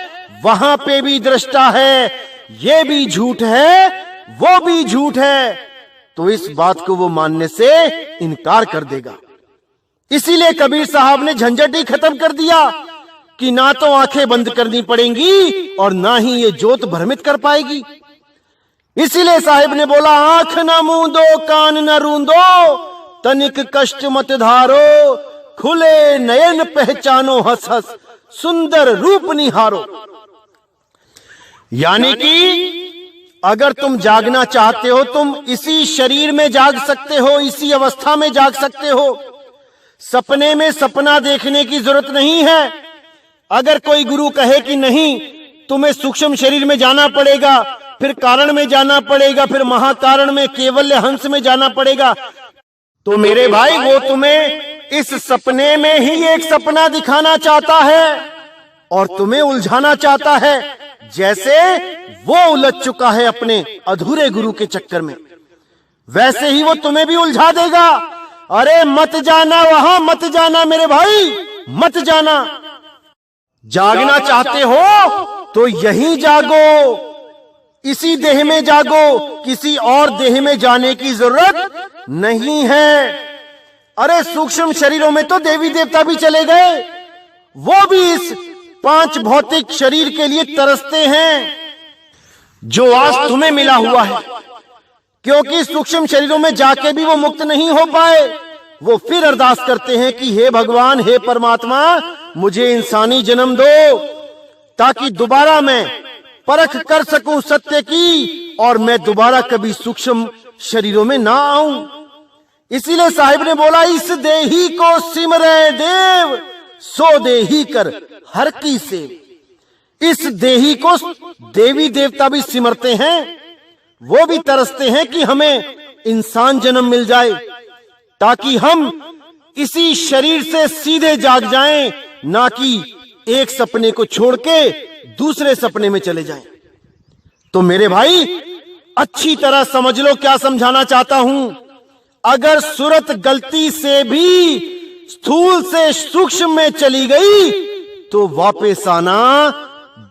वहां पे भी दृष्टा है, ये भी झूठ है, वो भी झूठ है, तो इस बात को वो मानने से इनकार कर देगा। इसीलिए कबीर साहब ने झंझट ही खत्म कर दिया कि ना तो आंखें बंद करनी पड़ेंगी और ना ही ये ज्योत भ्रमित कर पाएगी। इसीलिए साहिब ने बोला, आंख न मूंदो, कान न रूंदो, तनिक कष्ट मत धारो, खुले नयन पहचानो, हंस हंस सुंदर रूप निहारो। यानी कि अगर तुम जागना चाहते हो, तुम इसी शरीर में जाग सकते हो, इसी अवस्था में जाग सकते हो। सपने में सपना देखने की जरूरत नहीं है। अगर कोई गुरु कहे कि नहीं, तुम्हें सूक्ष्म शरीर में जाना पड़ेगा, फिर कारण में जाना पड़ेगा, फिर महाकारण में केवल्य हंस में जाना पड़ेगा, तो मेरे भाई वो तुम्हें इस सपने में ही एक सपना दिखाना चाहता है और तुम्हें उलझाना चाहता है, जैसे वो उलझ चुका है अपने अधूरे गुरु के चक्कर में, वैसे ही वो तुम्हें भी उलझा देगा। अरे मत जाना वहां, मत जाना मेरे भाई, मत जाना। जागना चाहते हो तो यहीं जागो, इसी देह में जागो, किसी और देह में जाने की जरूरत नहीं है। अरे सूक्ष्म शरीरों में तो देवी देवता भी चले गए, वो भी इस 5 भौतिक शरीर के लिए तरसते हैं जो आज तुम्हें मिला हुआ है। क्योंकि सूक्ष्म शरीरों में जाके भी वो मुक्त नहीं हो पाए, वो फिर अरदास करते हैं कि हे भगवान, हे परमात्मा, मुझे इंसानी जन्म दो ताकि दोबारा मैं परख कर सकूं सत्य की और मैं दोबारा कभी सूक्ष्म शरीरों में ना आऊं। इसीलिए साहिब ने बोला, इस देही को सिमरे देव, सो देही कर हर की सेव। इस देही को देवी देवता भी सिमरते हैं, वो भी तरसते हैं कि हमें इंसान जन्म मिल जाए ताकि हम इसी शरीर से सीधे जाग जाएं, ना कि एक सपने को छोड़ के दूसरे सपने में चले जाएं। तो मेरे भाई अच्छी तरह समझ लो क्या समझाना चाहता हूं। अगर सूरत गलती से भी स्थूल से सूक्ष्म में चली गई तो वापस आना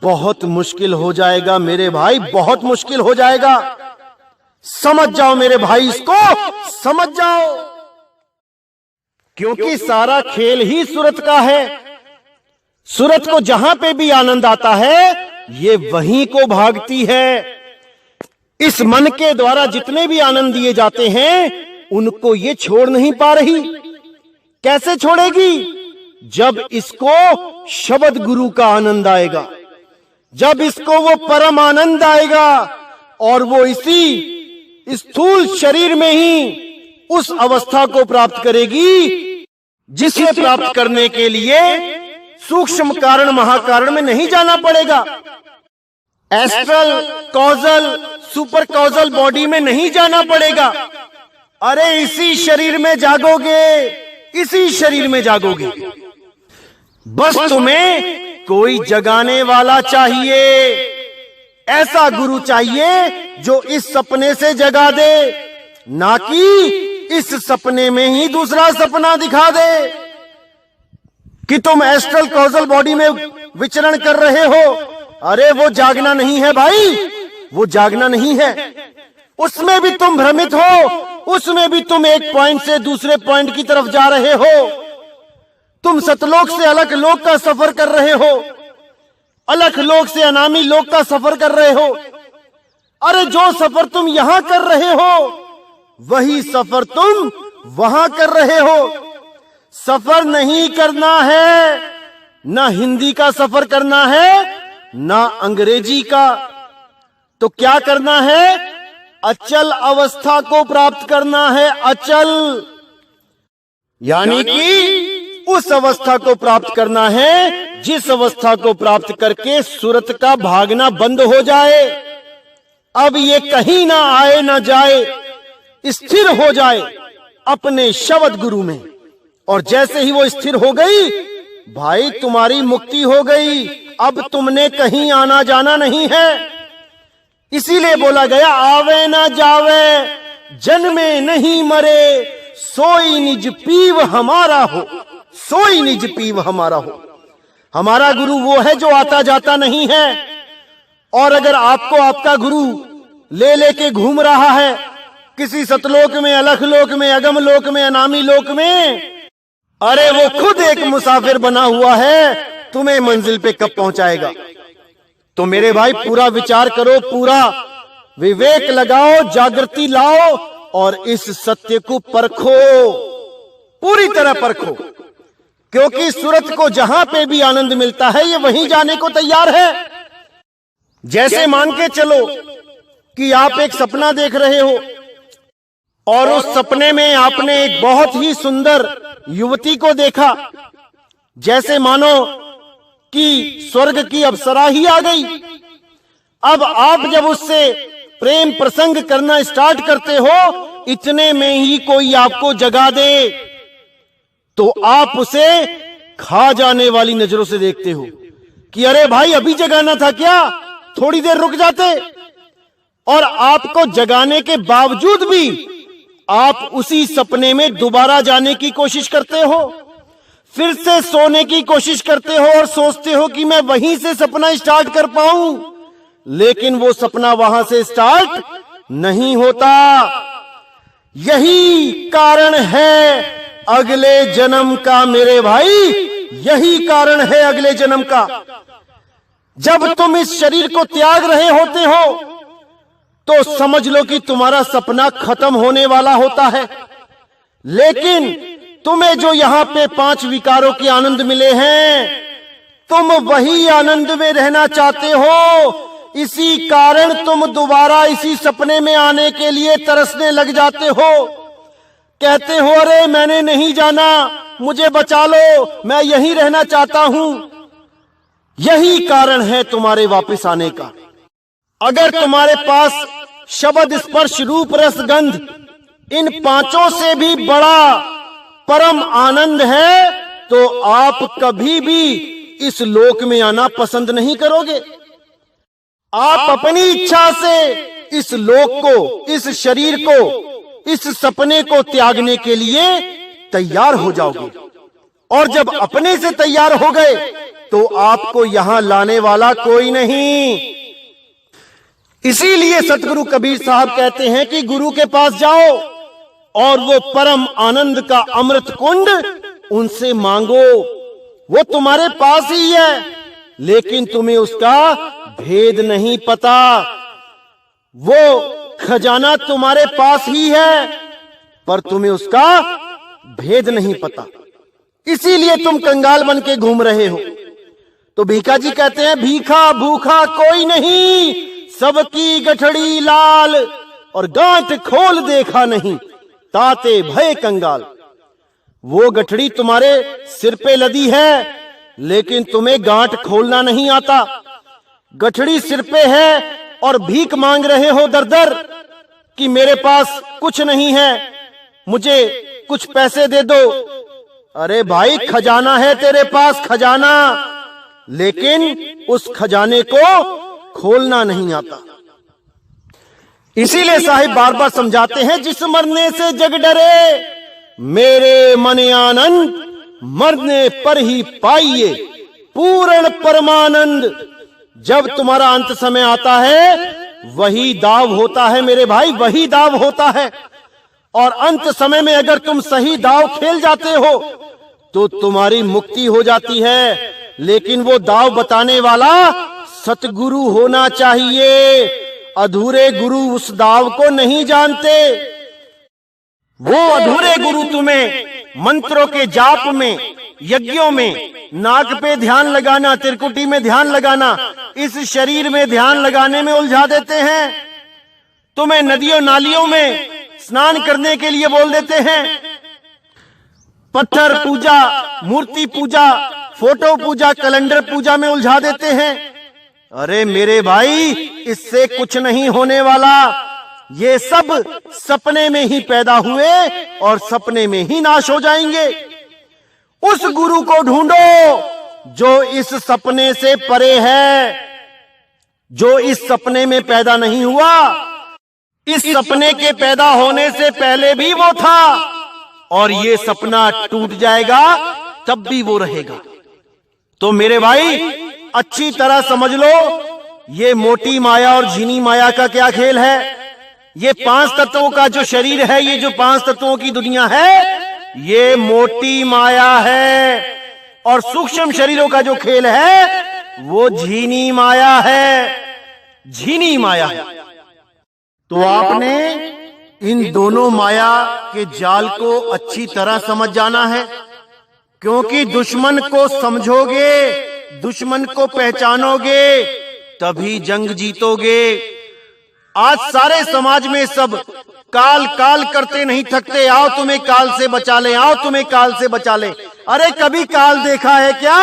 बहुत मुश्किल हो जाएगा मेरे भाई, बहुत मुश्किल हो जाएगा। समझ जाओ मेरे भाई, इसको समझ जाओ, क्योंकि सारा खेल ही सूरत का है। सूरत को जहां पे भी आनंद आता है, ये वहीं को भागती है। इस मन के द्वारा जितने भी आनंद दिए जाते हैं, उनको ये छोड़ नहीं पा रही। कैसे छोड़ेगी? जब इसको शब्द गुरु का आनंद आएगा, जब इसको वो परम आनंद आएगा और वो इसी स्थूल शरीर में ही उस अवस्था को प्राप्त करेगी जिसे प्राप्त करने के लिए सूक्ष्म कारण महाकारण में नहीं जाना पड़ेगा, astral causal super causal body में नहीं जाना पड़ेगा। अरे इसी शरीर में जागोगे, इसी शरीर में जागोगे। बस तुम्हें कोई जगाने वाला चाहिए, ऐसा गुरु चाहिए जो इस सपने से जगा दे, ना कि इस सपने में ही दूसरा सपना दिखा दे कि तुम एस्ट्रल कॉजल बॉडी में विचरण कर रहे हो। अरे वो जागना नहीं है भाई, वो जागना नहीं है। उसमें भी तुम भ्रमित हो, उसमें भी तुम एक पॉइंट से दूसरे पॉइंट की तरफ जा रहे हो। तुम सतलोक से अलग लोक का सफर कर रहे हो, अलग लोक से अनामी लोक का सफर कर रहे हो। अरे जो सफर तुम यहां कर रहे हो वही सफर तुम वहां कर रहे हो। सफर नहीं करना है, ना हिंदी का सफर करना है ना अंग्रेजी का, तो क्या करना है? अचल अवस्था को प्राप्त करना है, अचल, यानी कि उस अवस्था को प्राप्त करना है जिस अवस्था को प्राप्त करके सूरत का भागना बंद हो जाए। अब ये कहीं ना आए ना जाए, स्थिर हो जाए अपने शब्द गुरु में। और जैसे ही वो स्थिर हो गई भाई, तुम्हारी मुक्ति हो गई। अब तुमने कहीं आना जाना नहीं है। इसीलिए बोला गया, आवे ना जावे जन्मे नहीं मरे, सोई निज पीव हमारा हो, सोई निज पीव हमारा हो। हमारा गुरु वो है जो आता जाता नहीं है। और अगर आपको आपका गुरु ले लेके घूम रहा है किसी सतलोक में, अलख लोक में, अगम लोक में, अनामी लोक में, अरे वो खुद एक मुसाफिर बना हुआ है, तुम्हें मंजिल पे कब पहुंचाएगा। तो मेरे भाई पूरा विचार करो, पूरा विवेक लगाओ, जागृति लाओ और इस सत्य को परखो, पूरी तरह परखो। क्योंकि सूरत को जहां पे भी आनंद मिलता है ये वहीं जाने को तैयार है। जैसे मान के चलो कि आप एक सपना देख रहे हो और उस सपने में आपने एक बहुत ही सुंदर युवती को देखा, जैसे मानो कि स्वर्ग की अप्सरा ही आ गई। अब आप जब उससे प्रेम प्रसंग करना स्टार्ट करते हो, इतने में ही कोई आपको जगा दे तो आप उसे खा जाने वाली नजरों से देखते हो कि अरे भाई अभी जगाना था क्या, थोड़ी देर रुक जाते। और आपको जगाने के बावजूद भी आप उसी सपने में दोबारा जाने की कोशिश करते हो, फिर से सोने की कोशिश करते हो और सोचते हो कि मैं वहीं से सपना स्टार्ट कर पाऊं, लेकिन वो सपना वहां से स्टार्ट नहीं होता। यही कारण है अगले जन्म का मेरे भाई, यही कारण है अगले जन्म का। जब तुम इस शरीर को त्याग रहे होते हो तो समझ लो कि तुम्हारा सपना खत्म होने वाला होता है, लेकिन तुम्हें जो यहां पे 5 विकारों के आनंद मिले हैं, तुम वही आनंद में रहना चाहते हो। इसी कारण तुम दोबारा इसी सपने में आने के लिए तरसने लग जाते हो। कहते हो अरे मैंने नहीं जाना, मुझे बचा लो, मैं यहीं रहना चाहता हूं। यही कारण है तुम्हारे वापस आने का। अगर तुम्हारे पास शब्द स्पर्श रूप रस गंध इन 5 से भी बड़ा परम आनंद है तो आप कभी भी इस लोक में आना पसंद नहीं करोगे। आप अपनी इच्छा से इस लोक को, इस शरीर को, इस सपने को त्यागने के लिए तैयार हो जाओगे। और जब अपने से तैयार हो गए तो आपको यहां लाने वाला कोई नहीं। इसीलिए सतगुरु कबीर साहब कहते हैं कि गुरु के पास जाओ और वो परम आनंद का अमृत कुंड उनसे मांगो। वो तुम्हारे पास ही है, लेकिन तुम्हें उसका भेद नहीं पता। वो खजाना तुम्हारे पास ही है, पर तुम्हें उसका भेद नहीं पता। इसीलिए तुम कंगाल बन के घूम रहे हो। तो भीखा जी कहते हैं, भीखा भूखा कोई नहीं, सबकी गठड़ी लाल और गांठ खोल देखा नहीं, ताते भय कंगाल। वो गठड़ी तुम्हारे सिर पे लदी है, लेकिन तुम्हें गांठ खोलना नहीं आता। गठड़ी सिर पे है और भीख मांग रहे हो दर दर कि मेरे पास कुछ नहीं है, मुझे कुछ पैसे दे दो। अरे भाई, खजाना है तेरे पास, खजाना, लेकिन उस खजाने को खोलना नहीं आता। इसीलिए साहिब बार बार समझाते हैं, जिस मरने से जग डरे मेरे मन आनंद, मरने पर ही पाइए पूर्ण परमानंद। जब तुम्हारा अंत समय आता है, वही दाव होता है मेरे भाई, वही दाव होता है। और अंत समय में अगर तुम सही दाव खेल जाते हो तो तुम्हारी मुक्ति हो जाती है। लेकिन वो दाव बताने वाला सतगुरु होना चाहिए। अधूरे गुरु उस दाव को नहीं जानते। वो अधूरे गुरु तुम्हें मंत्रों के जाप में, यज्ञों में, नाक पे ध्यान लगाना, त्रिकुटी में ध्यान लगाना, इस शरीर में ध्यान लगाने में उलझा देते हैं। तुम्हें नदियों नालियों में स्नान करने के लिए बोल देते हैं। पत्थर पूजा, मूर्ति पूजा, फोटो पूजा, कैलेंडर पूजा में उलझा देते हैं। अरे मेरे भाई, इससे कुछ नहीं होने वाला। ये सब सपने में ही पैदा हुए और सपने में ही नाश हो जाएंगे। उस गुरु को ढूंढो जो इस सपने से परे है, जो इस सपने में पैदा नहीं हुआ। इस सपने के पैदा होने से पहले भी वो था, और ये सपना टूट जाएगा तब भी वो रहेगा। तो मेरे भाई, अच्छी तरह समझ लो, ये मोटी माया और झीनी माया का क्या खेल है। ये 5 तत्वों का जो शरीर है, ये जो 5 तत्वों की दुनिया है, ये मोटी माया है। और सूक्ष्म शरीरों का जो खेल है, वो झीनी माया है, झीनी माया है। तो आपने इन दोनों माया के जाल को अच्छी तरह समझ जाना है, क्योंकि दुश्मन को समझोगे, दुश्मन को पहचानोगे, तभी जंग जीतोगे। आज सारे समाज में सब काल काल करते नहीं थकते, आओ तुम्हें काल से बचा ले, आओ तुम्हें काल से बचा ले। अरे कभी काल देखा है क्या?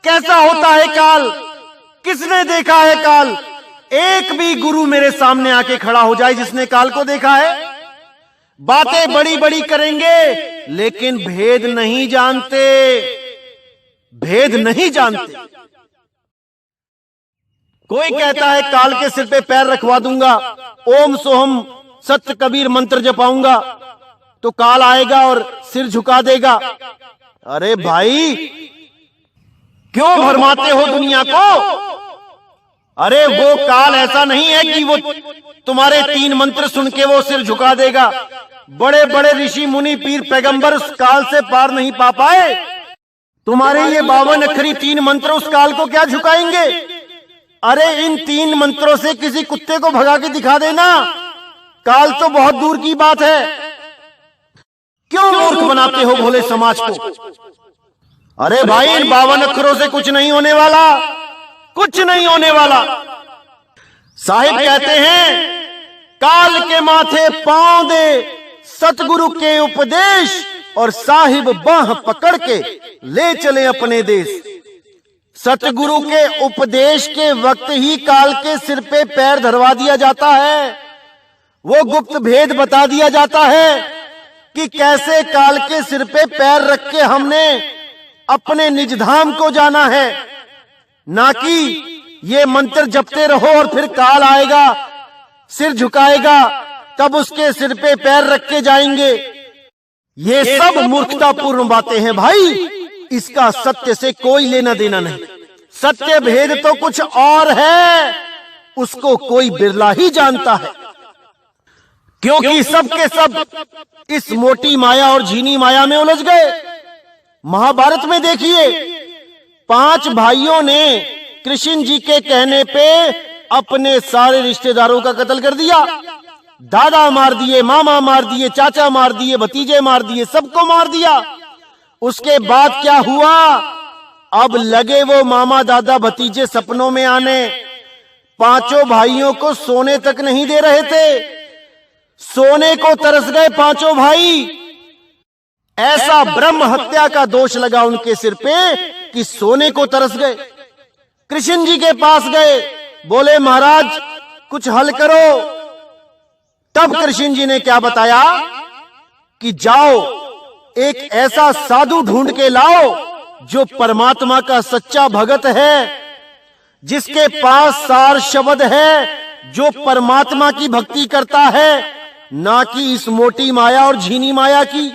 कैसा होता है काल? किसने देखा है काल? एक भी गुरु मेरे सामने आके खड़ा हो जाए जिसने काल को देखा है। बातें बड़ी बड़ी करेंगे, लेकिन भेद नहीं जानते, भेद नहीं जानते। कोई कहता है काल के सिर पे पैर रखवा दूंगा, ओम सोहम सत्य कबीर मंत्र जपाऊंगा तो काल आएगा और सिर झुका देगा। अरे भाई, क्यों भरमाते हो दुनिया को? अरे वो काल ऐसा नहीं है कि वो तुम्हारे 3 मंत्र सुन के वो सिर झुका देगा। बड़े बड़े ऋषि मुनि पीर पैगंबर उस काल से पार नहीं पा पाए। तुम्हारे ये 52 अक्षरी 3 मंत्र उस काल को क्या झुकाएंगे? अरे इन 3 मंत्रों से किसी कुत्ते को भगा के दिखा देना, काल तो बहुत दूर की बात है। क्यों मूर्ख बनाते हो भोले समाज को? अरे भाई, इन 52 अक्षरों से कुछ नहीं होने वाला, कुछ नहीं होने वाला। साहिब कहते हैं, काल के माथे पांव दे सतगुरु के उपदेश, और साहिब बाह पकड़ के ले चले अपने देश। सतगुरु के उपदेश के वक्त ही काल के सिर पे पैर धरवा दिया जाता है। वो गुप्त भेद बता दिया जाता है कि कैसे काल के सिर पे पैर रख के हमने अपने निज धाम को जाना है, ना कि ये मंत्र जपते रहो और फिर काल आएगा, सिर झुकाएगा, तब उसके सिर पे पैर रख के जाएंगे। ये सब मूर्खतापूर्ण बातें हैं भाई। इसका सत्य से कोई लेना देना नहीं। सत्य भेद तो कुछ और है, उसको कोई बिरला ही जानता है, क्योंकि सब के सब इस मोटी माया और झीनी माया में उलझ गए। महाभारत में देखिए, 5 भाइयों ने कृष्ण जी के कहने पे अपने सारे रिश्तेदारों का कत्ल कर दिया। दादा मार दिए, मामा मार दिए, चाचा मार दिए, भतीजे मार दिए, सबको मार दिया। उसके बाद क्या हुआ? अब लगे वो मामा दादा भतीजे सपनों में आने। 5 भाइयों को सोने तक नहीं दे रहे थे। सोने को तरस गए पांचों भाई। ऐसा ब्रह्म हत्या का दोष लगा उनके सिर पे कि सोने को तरस गए। कृष्ण जी के पास गए, बोले महाराज कुछ हल करो। तब कृष्ण जी ने क्या बताया कि जाओ एक ऐसा साधु ढूंढ के लाओ जो परमात्मा का सच्चा भगत है, जिसके पास सार शब्द है, जो परमात्मा की भक्ति करता है, ना कि इस मोटी माया और झीनी माया की।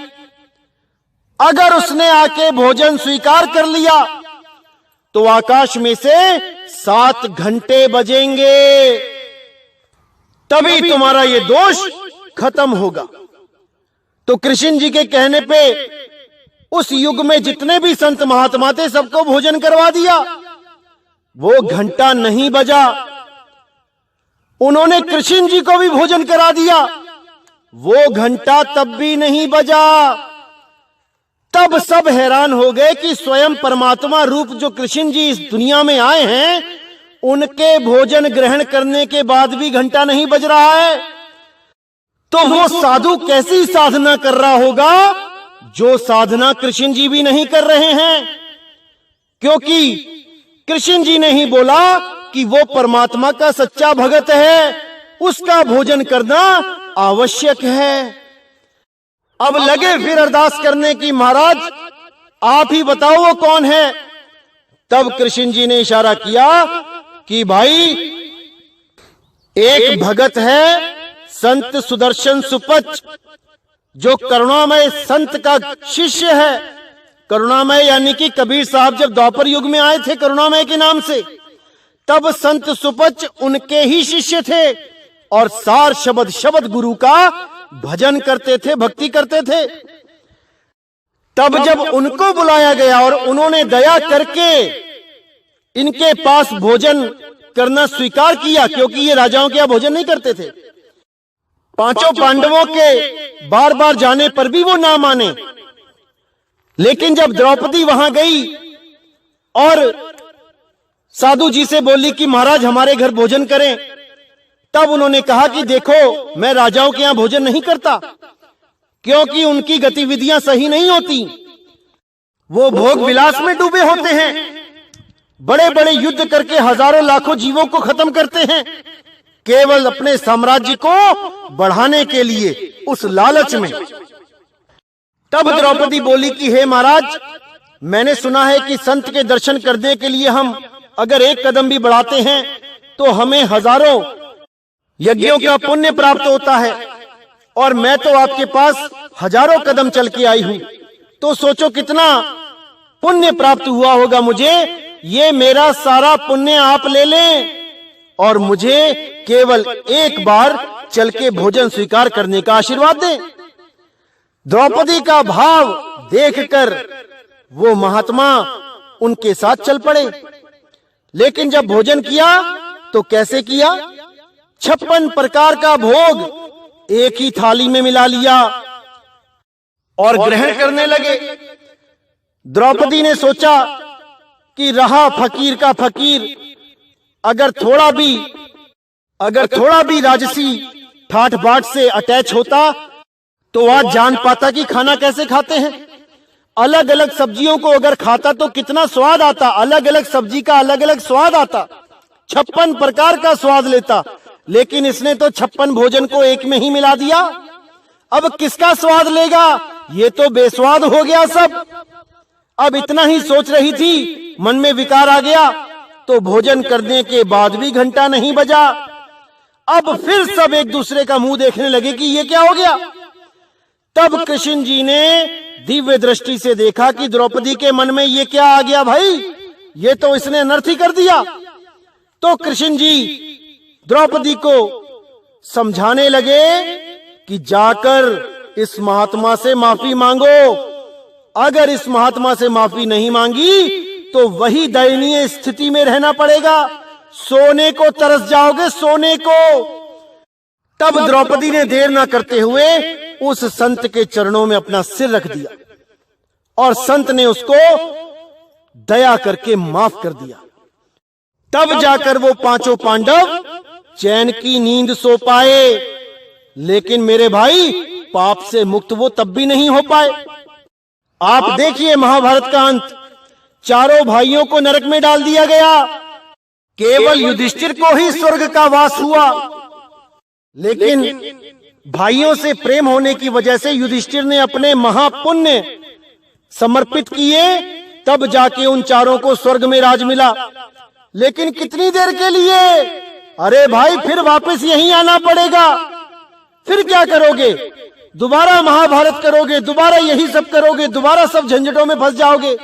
अगर उसने आके भोजन स्वीकार कर लिया तो आकाश में से 7 घंटे बजेंगे, तभी तुम्हारा ये दोष खत्म होगा। तो कृष्ण जी के कहने पे उस युग में जितने भी संत महात्मा थे सबको भोजन करवा दिया। वो घंटा नहीं बजा, उन्होंने कृष्ण जी को भी भोजन करा दिया, वो घंटा तब भी नहीं बजा। तब सब हैरान हो गए कि स्वयं परमात्मा रूप जो कृष्ण जी इस दुनिया में आए हैं, उनके भोजन ग्रहण करने के बाद भी घंटा नहीं बज रहा है। तो वो साधु कैसी साधना कर रहा होगा जो साधना कृष्ण जी भी नहीं कर रहे हैं, क्योंकि कृष्ण जी ने ही बोला कि वो परमात्मा का सच्चा भगत है, उसका भोजन करना आवश्यक है। अब लगे फिर अरदास करने की, महाराज आप ही बताओ वो कौन है। तब कृष्ण जी ने इशारा किया कि भाई एक भगत है संत सुदर्शन सुपच, जो करुणामय संत का शिष्य है। करुणामय यानी कि कबीर साहब जब द्वापर युग में आए थे करुणामय के नाम से, तब संत सुपच उनके ही शिष्य थे और सार शब्द गुरु का भजन करते थे, भक्ति करते थे। तब जब उनको बुलाया गया और उन्होंने दया करके इनके पास भोजन करना स्वीकार किया, क्योंकि ये राजाओं के यहां भोजन नहीं करते थे। पांचों पांडवों के बार बार जाने पर भी वो ना माने, लेकिन जब द्रौपदी वहां गई और साधु जी से बोली कि महाराज हमारे घर भोजन करें, तब उन्होंने कहा कि देखो मैं राजाओं के यहां भोजन नहीं करता, क्योंकि उनकी गतिविधियां सही नहीं होती। वो भोग विलास में डूबे होते हैं, बड़े बड़े युद्ध करके हजारों लाखों जीवों को खत्म करते हैं, केवल अपने साम्राज्य को बढ़ाने के लिए, उस लालच में। तब द्रौपदी बोली कि हे महाराज, मैंने सुना है कि संत के दर्शन करने के लिए हम अगर एक कदम भी बढ़ाते हैं तो हमें हजारों यज्ञों का पुण्य प्राप्त होता है, और मैं तो आपके पास हजारों कदम चल के आई हूं, तो सोचो कितना पुण्य प्राप्त हुआ होगा मुझे। ये मेरा सारा पुण्य आप ले लें और मुझे केवल एक बार चल के भोजन स्वीकार करने का आशीर्वाद दें। द्रौपदी का भाव देखकर वो महात्मा उनके साथ चल पड़े। लेकिन जब भोजन किया तो कैसे किया? 56 प्रकार का भोग एक ही थाली में मिला लिया और ग्रहण करने लगे। द्रौपदी ने सोचा कि रहा फकीर का फकीर, अगर थोड़ा भी राजसी ठाठ बाट से अटैच होता तो आज जान पाता कि खाना कैसे खाते हैं। अलग अलग सब्जियों को अगर खाता तो कितना स्वाद आता, अलग अलग सब्जी का अलग अलग स्वाद आता, 56 प्रकार का स्वाद लेता। लेकिन इसने तो 56 भोजन को एक में ही मिला दिया। अब किसका स्वाद लेगा? ये तो बेस्वाद हो गया सब। अब इतना ही सोच रही थी, मन में विकार आ गया, तो भोजन करने के बाद भी घंटा नहीं बजा। अब फिर सब एक दूसरे का मुंह देखने लगे कि ये क्या हो गया। तब कृष्ण जी ने दिव्य दृष्टि से देखा कि द्रौपदी के मन में ये क्या आ गया भाई, ये तो इसने अनर्थ ही कर दिया। तो कृष्ण जी द्रौपदी को समझाने लगे कि जाकर इस महात्मा से माफी मांगो। अगर इस महात्मा से माफी नहीं मांगी तो वही दयनीय स्थिति में रहना पड़ेगा, सोने को तरस जाओगे, सोने को। तब द्रौपदी ने देर ना करते हुए उस संत के चरणों में अपना सिर रख दिया और संत ने उसको दया करके माफ कर दिया। तब जाकर वो पांचों पांडव चैन की नींद सो पाए। लेकिन मेरे भाई पाप से मुक्त वो तब भी नहीं हो पाए। आप देखिए महाभारत का अंत, चारों भाइयों को नरक में डाल दिया गया, केवल युधिष्ठिर को ही स्वर्ग का वास हुआ। लेकिन भाइयों से प्रेम होने की वजह से युधिष्ठिर ने अपने महापुण्य समर्पित किए, तब जाके उन चारों को स्वर्ग में राज मिला। लेकिन कितनी देर के लिए? अरे भाई फिर वापस यहीं आना पड़ेगा। फिर क्या करोगे? दोबारा महाभारत करोगे, दोबारा यही सब करोगे, दोबारा सब झंझटों में फंस जाओगे।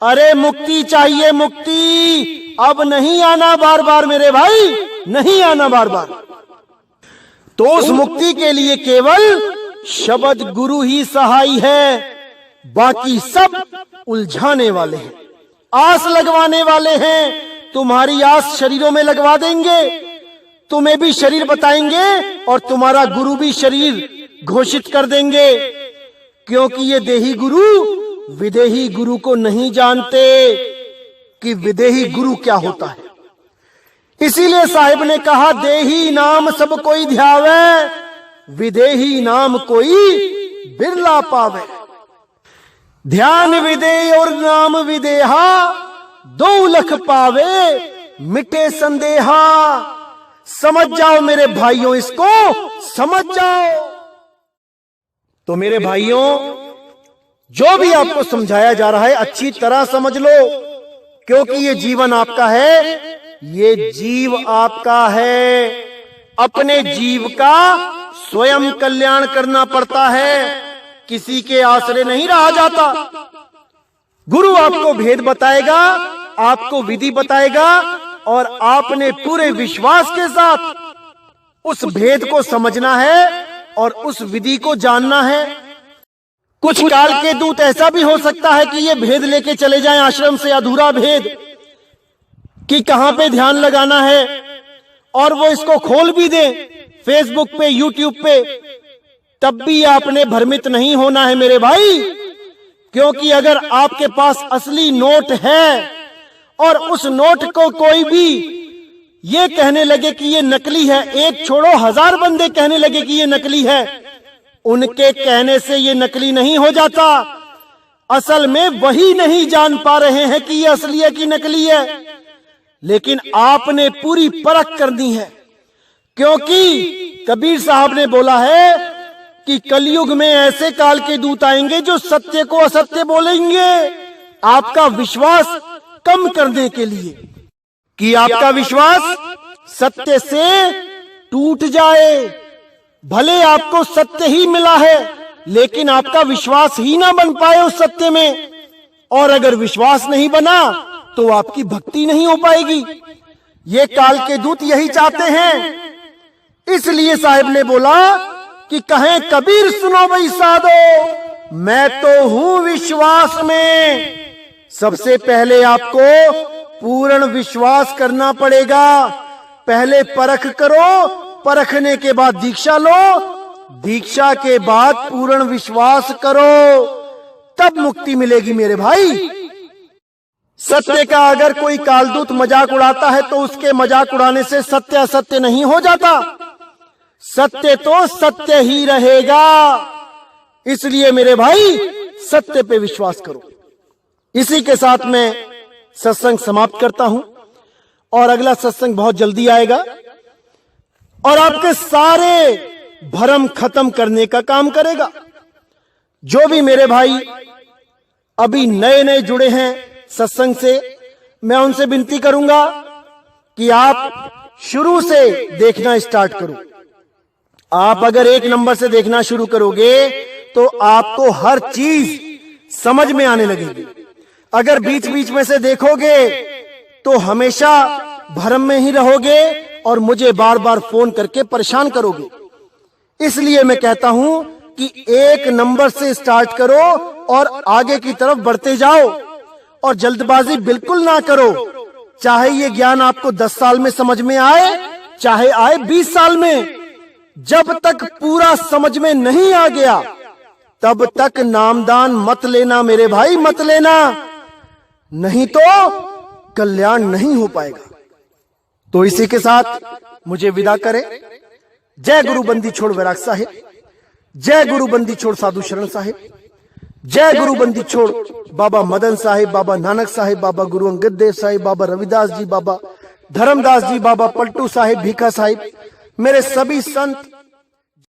अरे मुक्ति चाहिए, मुक्ति। अब नहीं आना बार बार मेरे भाई, नहीं आना बार बार। तो उस मुक्ति के लिए केवल शब्द गुरु ही सहाय है, बाकी सब उलझाने वाले हैं, आस लगवाने वाले हैं। तुम्हारी आस शरीरों में लगवा देंगे, तुम्हें भी शरीर बताएंगे और तुम्हारा गुरु भी शरीर घोषित कर देंगे, क्योंकि ये देही गुरु विदेही गुरु को नहीं जानते कि विदेही गुरु क्या होता है। इसीलिए साहिब ने कहा, देही नाम सब कोई ध्यावे, विदेही नाम कोई बिरला पावे। ध्यान विदेह और नाम विदेहा, दो लख पावे मिटे संदेहा। समझ जाओ मेरे भाइयों, इसको समझ जाओ। तो मेरे भाइयों, जो भी आपको समझाया जा रहा है अच्छी तरह समझ लो, क्योंकि ये जीवन आपका है, ये जीव आपका है। अपने जीव का स्वयं कल्याण करना पड़ता है, किसी के आश्रय नहीं रहा जाता। गुरु आपको भेद बताएगा, आपको विधि बताएगा, और आपने पूरे विश्वास के साथ उस भेद को समझना है और उस विधि को जानना है। कुछ काल के दूत ऐसा भी हो सकता है कि ये भेद लेके चले जाएं आश्रम से, अधूरा भेद कि कहां पे ध्यान लगाना है, और वो इसको खोल भी दें फेसबुक पे, यूट्यूब पे। तब भी आपने भ्रमित नहीं होना है मेरे भाई, क्योंकि अगर आपके पास असली नोट है और उस नोट को कोई भी ये कहने लगे कि ये नकली है, एक छोड़ो 1000 बंदे कहने लगे कि ये नकली है, उनके कहने से ये नकली नहीं हो जाता। असल में वही नहीं जान पा रहे हैं कि ये असली है कि नकली है। लेकिन आपने पूरी परख करनी है, क्योंकि कबीर साहब ने बोला है कि कलयुग में ऐसे काल के दूत आएंगे जो सत्य को असत्य बोलेंगे, आपका विश्वास कम करने के लिए, कि आपका विश्वास सत्य से टूट जाए। भले आपको सत्य ही मिला है, लेकिन आपका विश्वास ही ना बन पाए उस सत्य में, और अगर विश्वास नहीं बना तो आपकी भक्ति नहीं हो पाएगी। ये काल के दूत यही चाहते हैं। इसलिए साहिब ने बोला कि कहें कबीर सुनो भाई साधो, मैं तो हूं विश्वास में। सबसे पहले आपको पूर्ण विश्वास करना पड़ेगा। पहले परख करो, परखने के बाद दीक्षा लो, दीक्षा के बाद पूर्ण विश्वास करो, तब मुक्ति मिलेगी मेरे भाई। सत्य का अगर कोई कालदूत मजाक उड़ाता है तो उसके मजाक उड़ाने से सत्य असत्य नहीं हो जाता, सत्य तो सत्य ही रहेगा। इसलिए मेरे भाई सत्य पे विश्वास करो। इसी के साथ मैं सत्संग समाप्त करता हूं, और अगला सत्संग बहुत जल्दी आएगा और आपके सारे भ्रम खत्म करने का काम करेगा। जो भी मेरे भाई अभी नए नए जुड़े हैं सत्संग से, मैं उनसे विनती करूंगा कि आप शुरू से देखना स्टार्ट करो। आप अगर 1 नंबर से देखना शुरू करोगे तो आपको हर चीज समझ में आने लगेगी। अगर बीच बीच में से देखोगे तो हमेशा भ्रम में ही रहोगे और मुझे बार बार फोन करके परेशान करोगे। इसलिए मैं कहता हूं कि 1 नंबर से स्टार्ट करो और आगे की तरफ बढ़ते जाओ, और जल्दबाजी बिल्कुल ना करो। चाहे ये ज्ञान आपको 10 साल में समझ में आए, चाहे आए 20 साल में, जब तक पूरा समझ में नहीं आ गया तब तक नामदान मत लेना मेरे भाई, मत लेना, नहीं तो कल्याण नहीं हो पाएगा। तो इसी के साथ मुझे विदा करें। जय गुरु बंदी छोड़ वैराग साहिब, जय गुरु बंदी छोड़ साधु शरण साहिब, जय गुरु बंदी छोड़ बाबा मदन साहिब, बाबा नानक साहिब, बाबा गुरु अंगद देव साहिब, बाबा रविदास जी, बाबा धर्मदास जी, बाबा पलटू साहिब, भीखा साहिब, मेरे सभी संत